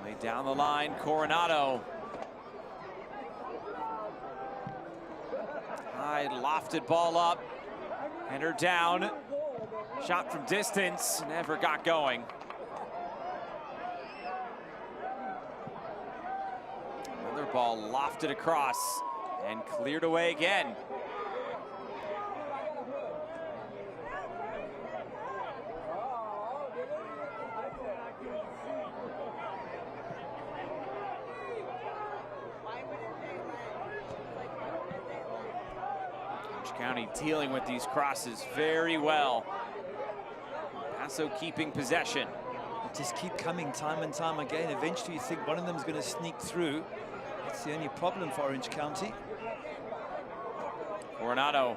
Play down the line, Coronado. High lofted ball up, header down. Shot from distance, never got going. Another ball lofted across and cleared away again. Orange County dealing with these crosses very well. Paso keeping possession. They just keep coming time and time again. Eventually you think one of them is going to sneak through. That's the only problem for Orange County. Coronado.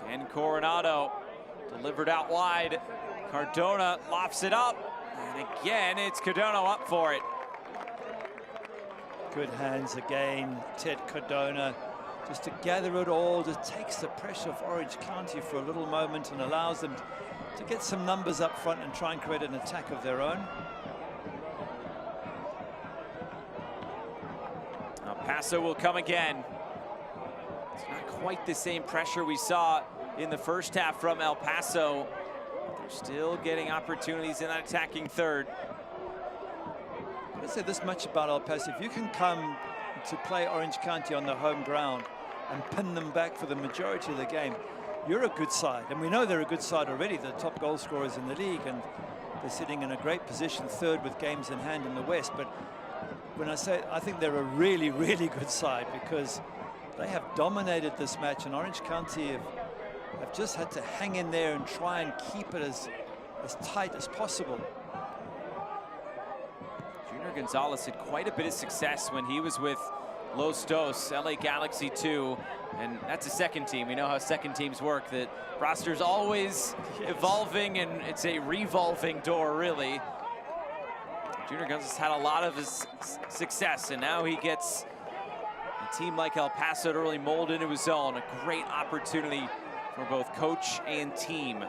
Again, Coronado delivered out wide. Cardona lofts it up, and again, it's Cardona up for it. Good hands again, Ted Cardona, just to gather it all, just takes the pressure off Orange County for a little moment and allows them to get some numbers up front and try and create an attack of their own. Now Paso will come again. It's not quite the same pressure we saw in the first half from El Paso. They're still getting opportunities in that attacking third. Let's say this much about El Paso. If you can come to play Orange County on the home ground and pin them back for the majority of the game, you're a good side. And we know they're a good side already, the top goal scorers in the league, and they're sitting in a great position, third with games in hand in the West. But when I say I think they're a really, really good side, because they have dominated this match, and Orange County have just had to hang in there and try and keep it as tight as possible. Junior Gonzalez had quite a bit of success when he was with Los Dos, LA Galaxy 2, and that's a second team. We know how second teams work, that roster's always evolving, and it's a revolving door, really. Junior Gonzalez had a lot of his success, and now he gets a team like El Paso to really mold into his own. A great opportunity for both coach and team.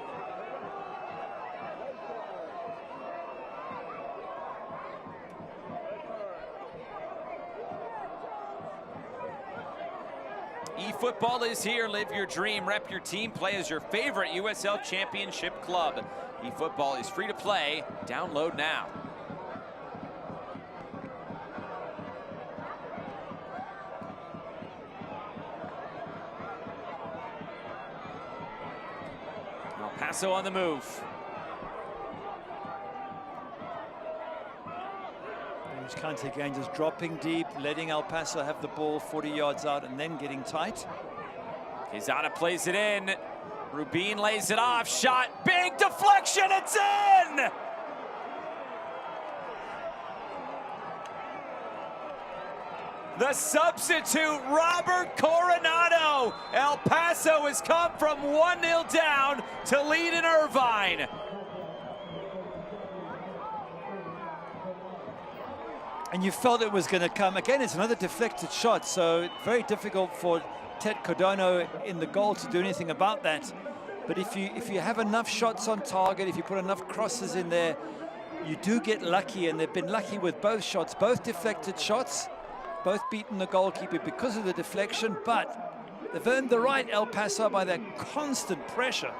eFootball is here. Live your dream, rep your team, play as your favorite USL Championship club. eFootball is free to play. Download now. El Paso on the move. Orange County again just dropping deep, letting El Paso have the ball 40 yards out and then getting tight. Quezada plays it in. Rubin lays it off. Shot, big deflection, it's in! The substitute, Robert Coronado. El Paso has come from 1-0 down to lead in Irvine. And you felt it was going to come. Again, it's another deflected shot, so very difficult for Ted Cardona in the goal to do anything about that. But if you have enough shots on target, if you put enough crosses in there, you do get lucky, and they've been lucky with both shots, both deflected shots, both beaten the goalkeeper because of the deflection, but They've earned the right, El Paso, by their constant pressure.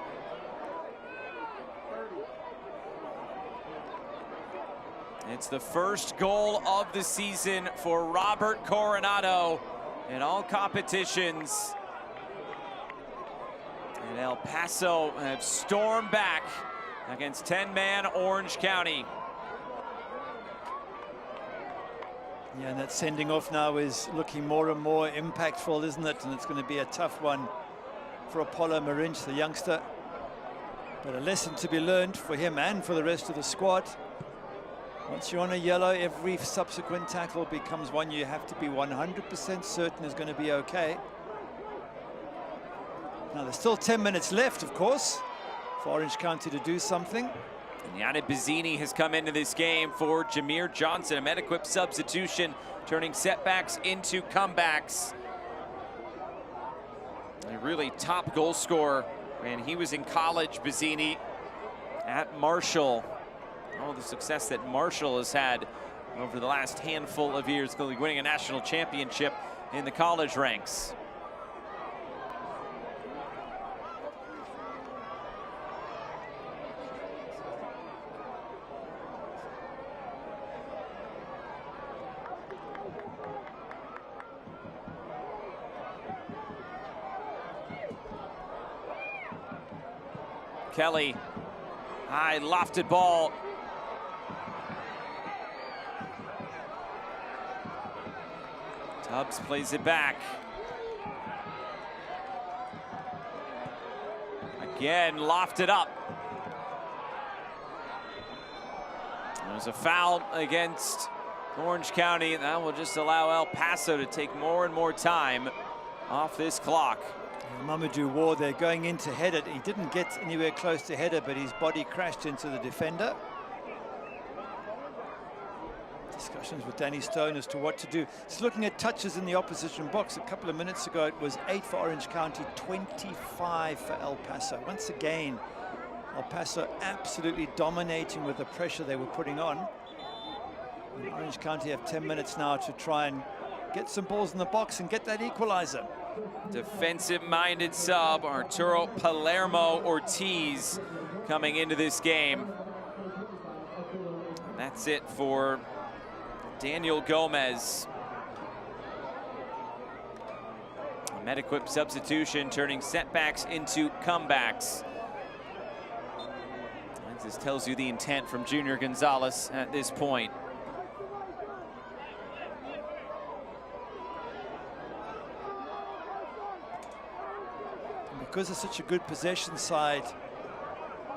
It's the first goal of the season for Robert Coronado in all competitions. And El Paso have stormed back against 10-man Orange County. Yeah, and that sending off now is looking more and more impactful, isn't it? And it's going to be a tough one for Apollo Marinch, the youngster. But a lesson to be learned for him and for the rest of the squad. Once you're on a yellow, every subsequent tackle becomes one you have to be 100% certain is going to be okay. Now, there's still 10 minutes left, of course, for Orange County to do something. And Yanni Bazzini has come into this game for Jameer Johnson, a Med-Equip substitution, turning setbacks into comebacks. A really top goal scorer when he was in college, Bazzini, at Marshall. All the success that Marshall has had over the last handful of years, winning a national championship in the college ranks. Kelly, high lofted ball. Tubbs plays it back. Again, lofted up. There's a foul against Orange County. That will just allow El Paso to take more and more time off this clock. Mamadou Ward, they're going in to head it. He didn't get anywhere close to header, but his body crashed into the defender. Discussions with Danny Stone as to what to do. Just looking at touches in the opposition box. A couple of minutes ago, it was 8 for Orange County, 25 for El Paso. Once again, El Paso absolutely dominating with the pressure they were putting on. And Orange County have 10 minutes now to try and get some balls in the box and get that equalizer. Defensive-minded sub Arturo Palermo Ortiz coming into this game. And that's it for Daniel Gomez. A Med-Equip substitution turning setbacks into comebacks. This tells you the intent from Junior Gonzalez at this point. Because it's such a good possession side,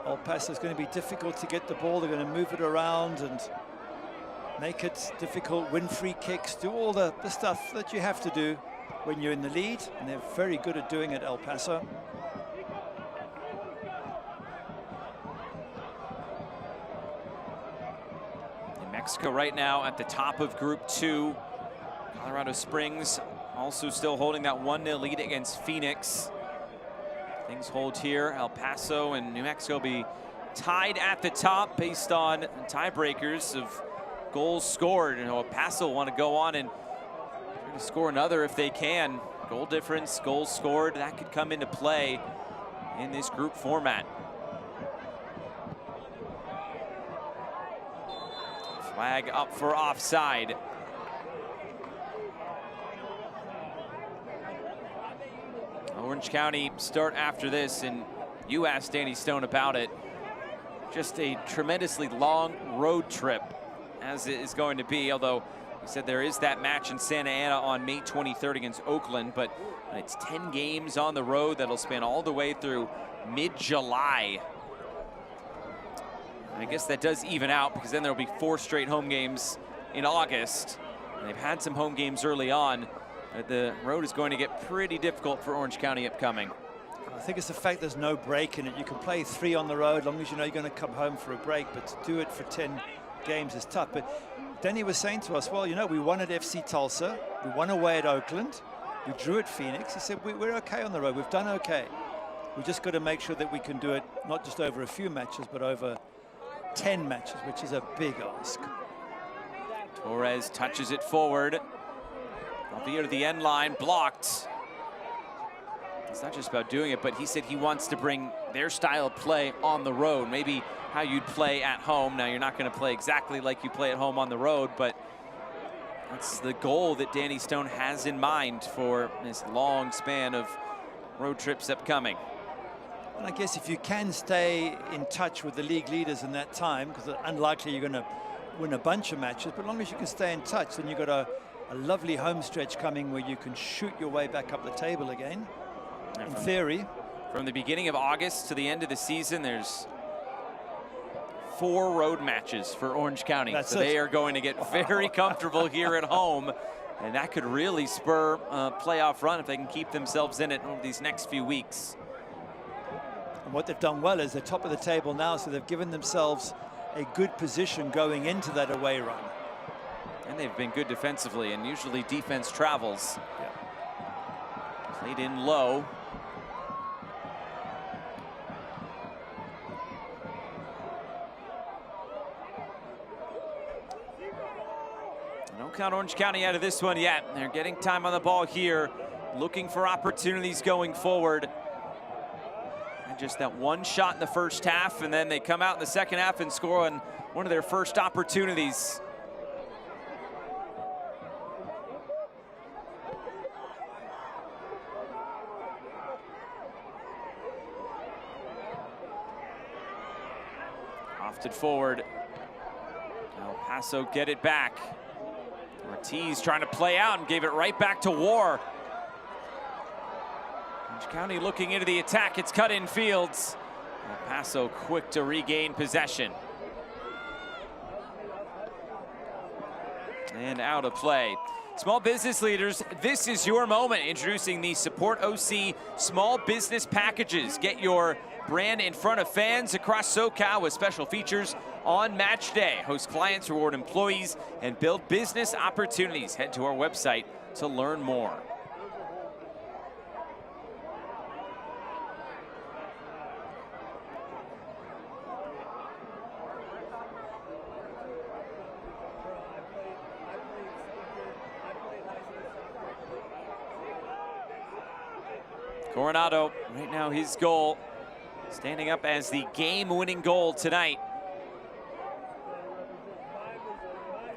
El Paso is going to be difficult to get the ball. They're going to move it around and make it difficult, win free kicks, do all the stuff that you have to do when you're in the lead, and they're very good at doing it, El Paso. New Mexico right now at the top of Group 2. Colorado Springs also still holding that 1-0 lead against Phoenix. Things hold here. El Paso and New Mexico be tied at the top based on tiebreakers of goals scored. And El Paso want to go on and try to score another if they can. Goal difference, goals scored, that could come into play in this group format. Flag up for offside. Orange County start after this, and you asked Danny Stone about it. Just a tremendously long road trip, as it is going to be, although he said there is that match in Santa Ana on May 23rd against Oakland, but it's 10 games on the road that'll span all the way through mid-July. I guess that does even out, because then there'll be 4 straight home games in August. And they've had some home games early on. The road is going to get pretty difficult for Orange County upcoming. I think it's the fact there's no break in it. You can play 3 on the road, as long as you know you're going to come home for a break, but to do it for 10 games is tough. But Danny was saying to us, well, you know, we won at FC Tulsa, we won away at Oakland, we drew at Phoenix. He said, we're okay on the road, we've done okay. We just got to make sure that we can do it not just over a few matches, but over 10 matches, which is a big ask. Torres touches it forward. Albeit at the end line, blocked. it's not just about doing it, but he said he wants to bring their style of play on the road. Maybe how you'd play at home. Now, you're not going to play exactly like you play at home on the road, but that's the goal that Danny Stone has in mind for this long span of road trips upcoming. And I guess if you can stay in touch with the league leaders in that time, because it's unlikely you're going to win a bunch of matches, but as long as you can stay in touch, then you've got a lovely home stretch coming where you can shoot your way back up the table again, in theory. From the beginning of August to the end of the season, there's 4 road matches for Orange County. So they are going to get very comfortable here at home, and that could really spur a playoff run if they can keep themselves in it over these next few weeks. And what they've done well is they're top of the table now, so they've given themselves a good position going into that away run. And they've been good defensively, and usually defense travels. Played in low. Don't count Orange County out of this one yet. They're getting time on the ball here, looking for opportunities going forward. And just that one shot in the first half, and then they come out in the second half and score on one of their first opportunities. Lofted forward. El Paso get it back. Ortiz trying to play out and gave it right back to War. Orange County looking into the attack. It's cut in Fields. El Paso quick to regain possession. And out of play. Small business leaders, this is your moment. Introducing the Support OC Small Business Packages. Get your brand in front of fans across SoCal with special features on match day. Host clients, reward employees, and build business opportunities. Head to our website to learn more. Coronado, right now his goal, standing up as the game-winning goal tonight.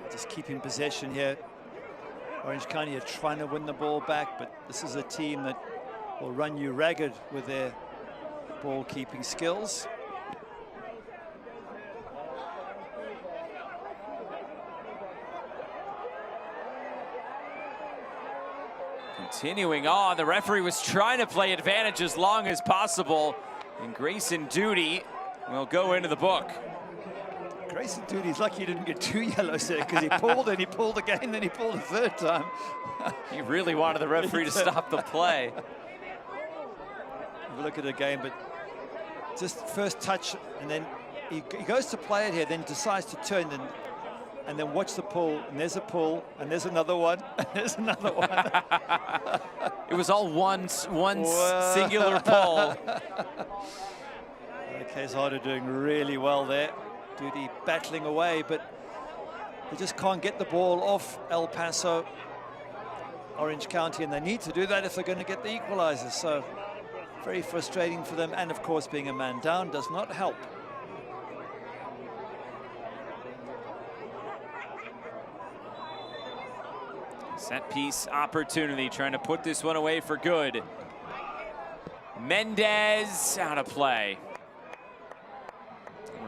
Just keeping possession here. Orange County are trying to win the ball back, but this is a team that will run you ragged with their ball-keeping skills. Continuing on, the referee was trying to play advantage as long as possible, and Grayson Duty will go into the book. Grayson Duty's lucky he didn't get 2 yellows there, because he pulled and he pulled again, then he pulled a third time. He really wanted the referee to stop the play. Have a look at it again, but just first touch, and then he goes to play it here, then decides to turn and then watch the pull, and there's a pull, and there's another one, and there's another one. It was all one singular pull. Okay, Harder doing really well there. Duty battling away, but they just can't get the ball off El Paso, Orange County, and they need to do that if they're going to get the equalizers. So very frustrating for them, and of course being a man down does not help. Set piece opportunity, trying to put this one away for good. Mendez out of play.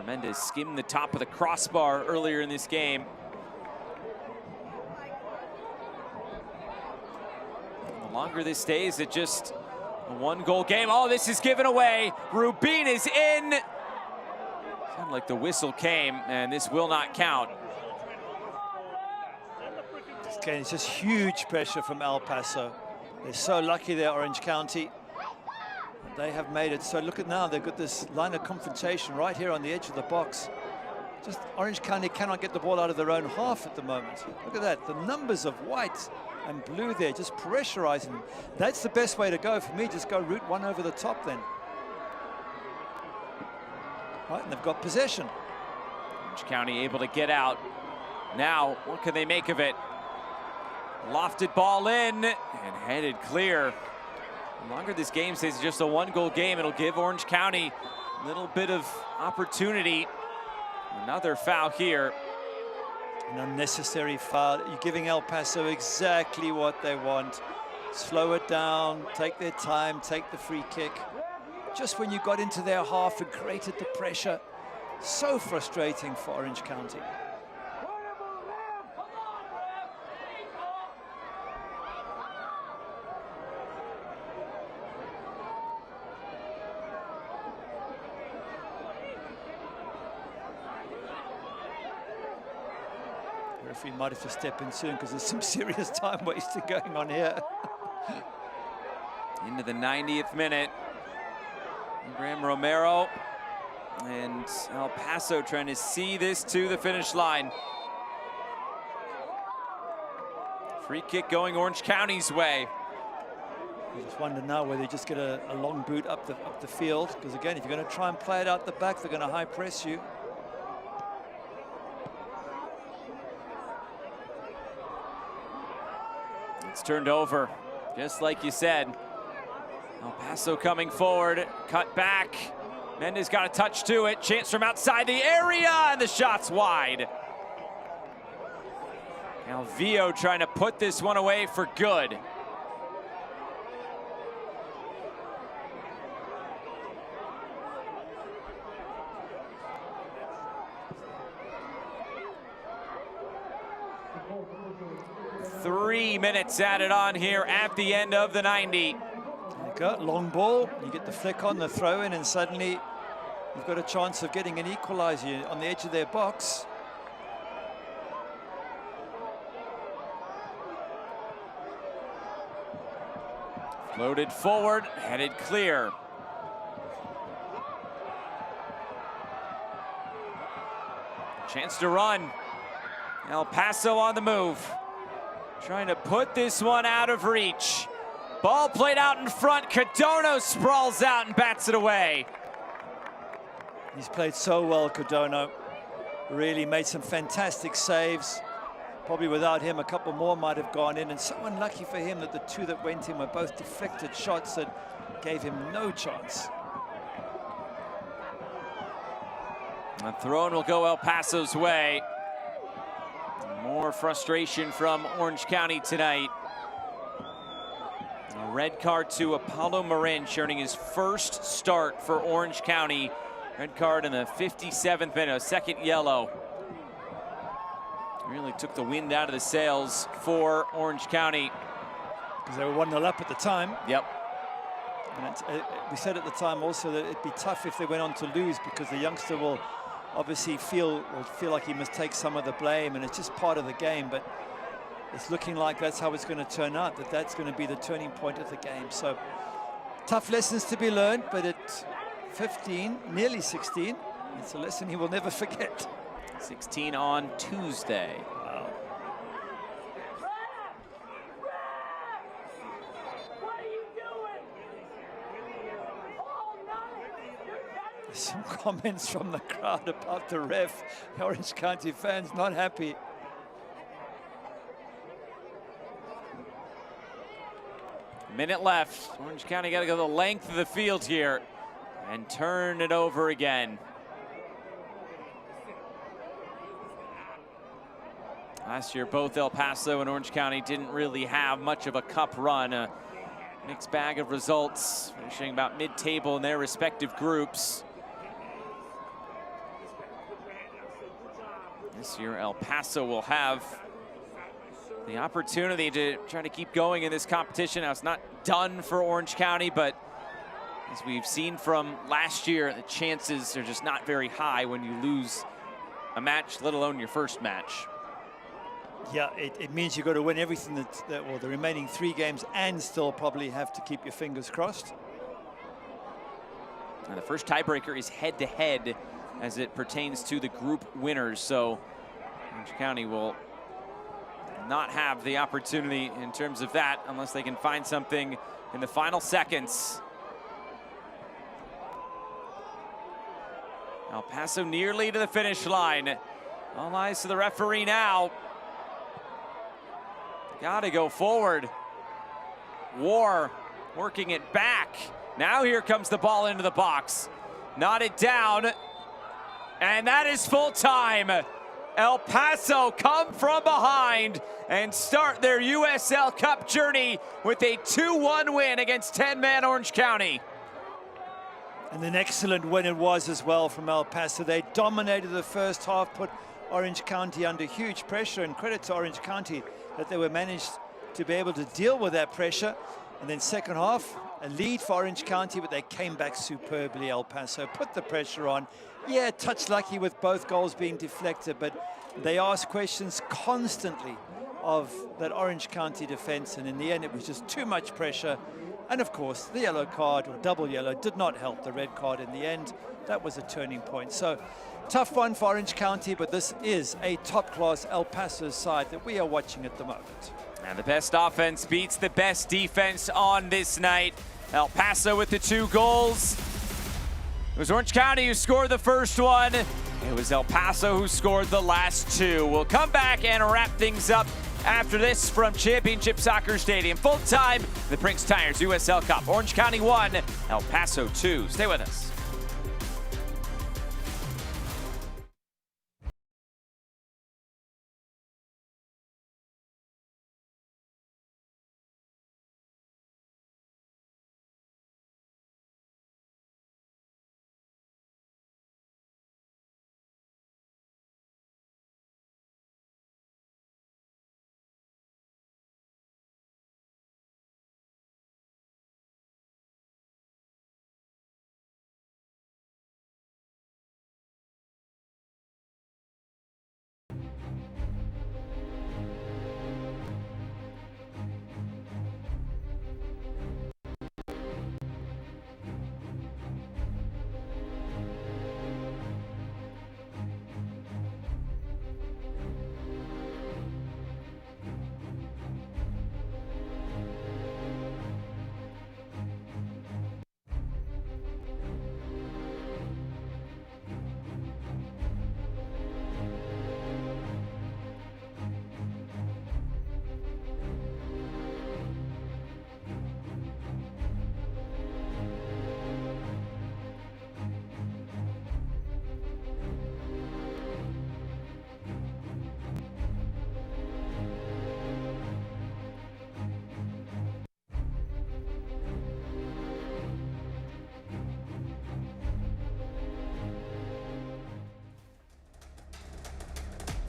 Mendez skimmed the top of the crossbar earlier in this game. The longer this stays, it's just a 1-goal game. Oh, this is given away. Rubin is in. Sounded like the whistle came, and this will not count. Again, it's just huge pressure from El Paso. They're so lucky there, Orange County. They have made it. So look at now, they've got this line of confrontation right here on the edge of the box. Just Orange County cannot get the ball out of their own half at the moment. Look at that, the numbers of white and blue there, just pressurizing. That's the best way to go for me, just go route one over the top then. Right, and they've got possession. Orange County able to get out. Now, what can they make of it? Lofted ball in and headed clear. The longer this game stays just a one-goal game, it'll give Orange County a little bit of opportunity. Another foul here. An unnecessary foul. You're giving El Paso exactly what they want. Slow it down, take their time, take the free kick. Just when you got into their half and created the pressure. So frustrating for Orange County. The referee might have to step in soon because there's some serious time wasting going on here. Into the 90th minute. Graham Romero and El Paso trying to see this to the finish line. Free kick going Orange County's way. I just wonder now whether they just get a long boot up the field, because again, if you're going to try and play it out the back, they're going to high press you. It's turned over, just like you said. El Paso coming forward, cut back. Mendez got a touch to it. Chance from outside the area, and the shot's wide. Now Vio trying to put this one away for good. Three minutes added on here at the end of the 90. Long ball, you get the flick on the throw in, and suddenly you've got a chance of getting an equalizer on the edge of their box. Floated forward, headed clear. Chance to run. El Paso on the move. Trying to put this one out of reach. Ball played out in front. Codono sprawls out and bats it away. He's played so well, Codono. Really made some fantastic saves. Probably without him, a couple more might have gone in. And so unlucky for him that the two that went in were both deflected shots that gave him no chance. A throw will go El Paso's way. More frustration from Orange County tonight. A red card to Apollo Marin, earning his first start for Orange County. Red card in the 57th minute, a second yellow. Really took the wind out of the sails for Orange County. Because they were 1-0 up at the time. Yep. And we said at the time also that it'd be tough if they went on to lose, because the youngster will obviously feel like he must take some of the blame, and it's just part of the game. But it's looking like that's how it's going to turn out, that's going to be the turning point of the game. So tough lessons to be learned, but at 15, nearly 16, it's a lesson he will never forget. 16 on Tuesday. Wow. There's some comments from the crowd about the ref. The Orange County fans not happy. Minute left. Orange County got to go the length of the field here and turn it over again. Last year, both El Paso and Orange County didn't really have much of a cup run. A mixed bag of results, finishing about mid-table in their respective groups. This year, El Paso will have the opportunity to try to keep going in this competition. Now, it's not done for Orange County, but as we've seen from last year, the chances are just not very high when you lose a match, let alone your first match. Yeah, it means you've got to win everything well, the remaining 3 games, and still probably have to keep your fingers crossed. And the first tiebreaker is head-to-head as it pertains to the group winners. So Orange County will not have the opportunity in terms of that unless they can find something in the final seconds. El Paso nearly to the finish line. All eyes to the referee now. Got to go forward. War working it back. Now here comes the ball into the box. Knotted down, and that is full time. El Paso come from behind and start their USL Cup journey with a 2-1 win against 10-man Orange County. And an excellent win it was as well from El Paso. They dominated the first half, put Orange County under huge pressure, and credit to Orange County that they were managed to be able to deal with that pressure. And then second half, a lead for Orange County, but they came back superbly. El Paso put the pressure on. Yeah, touch lucky with both goals being deflected, but they asked questions constantly of that Orange County defense, and in the end it was just too much pressure. And of course, the yellow card, or double yellow, did not help the red card in the end. That was a turning point. So, tough one for Orange County, but this is a top-class El Paso side that we are watching at the moment. And the best offense beats the best defense on this night. El Paso with the 2 goals. It was Orange County who scored the first one. It was El Paso who scored the last 2. We'll come back and wrap things up after this from Championship Soccer Stadium. Full time, the Prinx Tires USL Cup. Orange County 1, El Paso 2. Stay with us.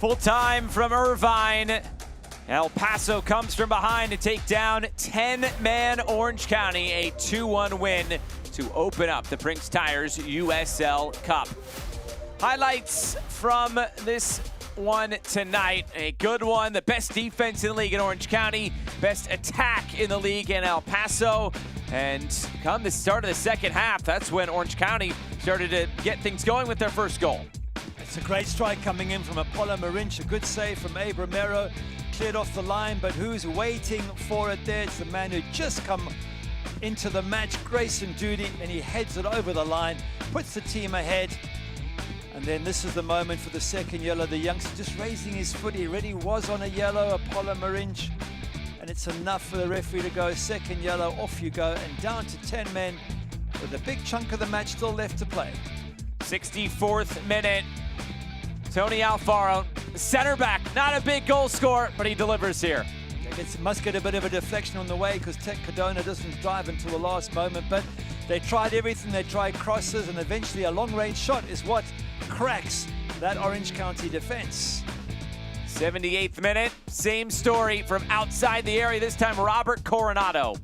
Full time from Irvine. El Paso comes from behind to take down 10-man Orange County, a 2-1 win to open up the Prinx Tires USL Cup. Highlights from this one tonight, a good one. The best defense in the league in Orange County, best attack in the league in El Paso. And come the start of the second half, that's when Orange County started to get things going with their first goal. It's a great strike coming in from Apollo Marinch, a good save from Abe Romero, cleared off the line, but who's waiting for it there? It's the man who just come into the match, Grayson Duty, and he heads it over the line, puts the team ahead. And then this is the moment for the second yellow. The youngster just raising his foot. He already was on a yellow, Apollo Marinch. And it's enough for the referee to go second yellow, off you go, and down to 10 men with a big chunk of the match still left to play. 64th minute. Tony Alfaro, center back, not a big goal scorer, but he delivers here. Must get a bit of a deflection on the way because Tech Cadona doesn't drive until the last moment, but they tried everything. They tried crosses, and eventually a long-range shot is what cracks that Orange County defense. 78th minute, same story from outside the area, this time Robert Coronado.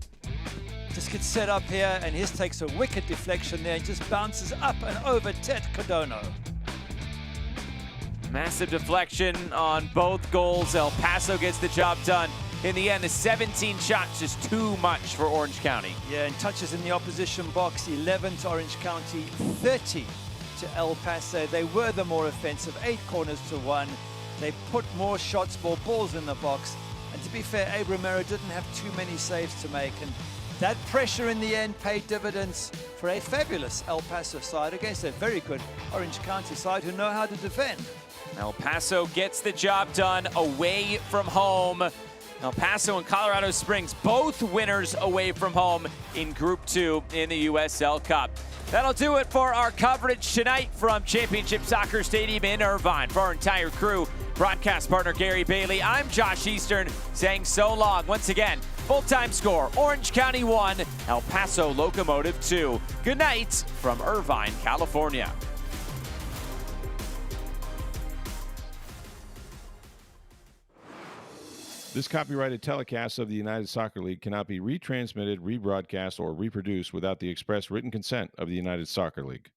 Just gets set up here, and his takes a wicked deflection there and just bounces up and over Ted Cadona. Massive deflection on both goals. El Paso gets the job done. In the end, the 17 shots just too much for Orange County. Yeah, and touches in the opposition box, 11 to Orange County, 30 to El Paso. They were the more offensive, 8 corners to 1. They put more shots, more balls in the box. And to be fair, Abe Romero didn't have too many saves to make. And that pressure in the end paid dividends for a fabulous El Paso side against a very good Orange County side who know how to defend. El Paso gets the job done away from home. El Paso and Colorado Springs, both winners away from home in Group 2 in the USL Cup. That'll do it for our coverage tonight from Championship Soccer Stadium in Irvine. For our entire crew, broadcast partner Gary Bailey, I'm Josh Eastern saying so long. Once again, full-time score, Orange County 1, El Paso Locomotive 2. Good night from Irvine, California. This copyrighted telecast of the United Soccer League cannot be retransmitted, rebroadcast, or reproduced without the express written consent of the United Soccer League.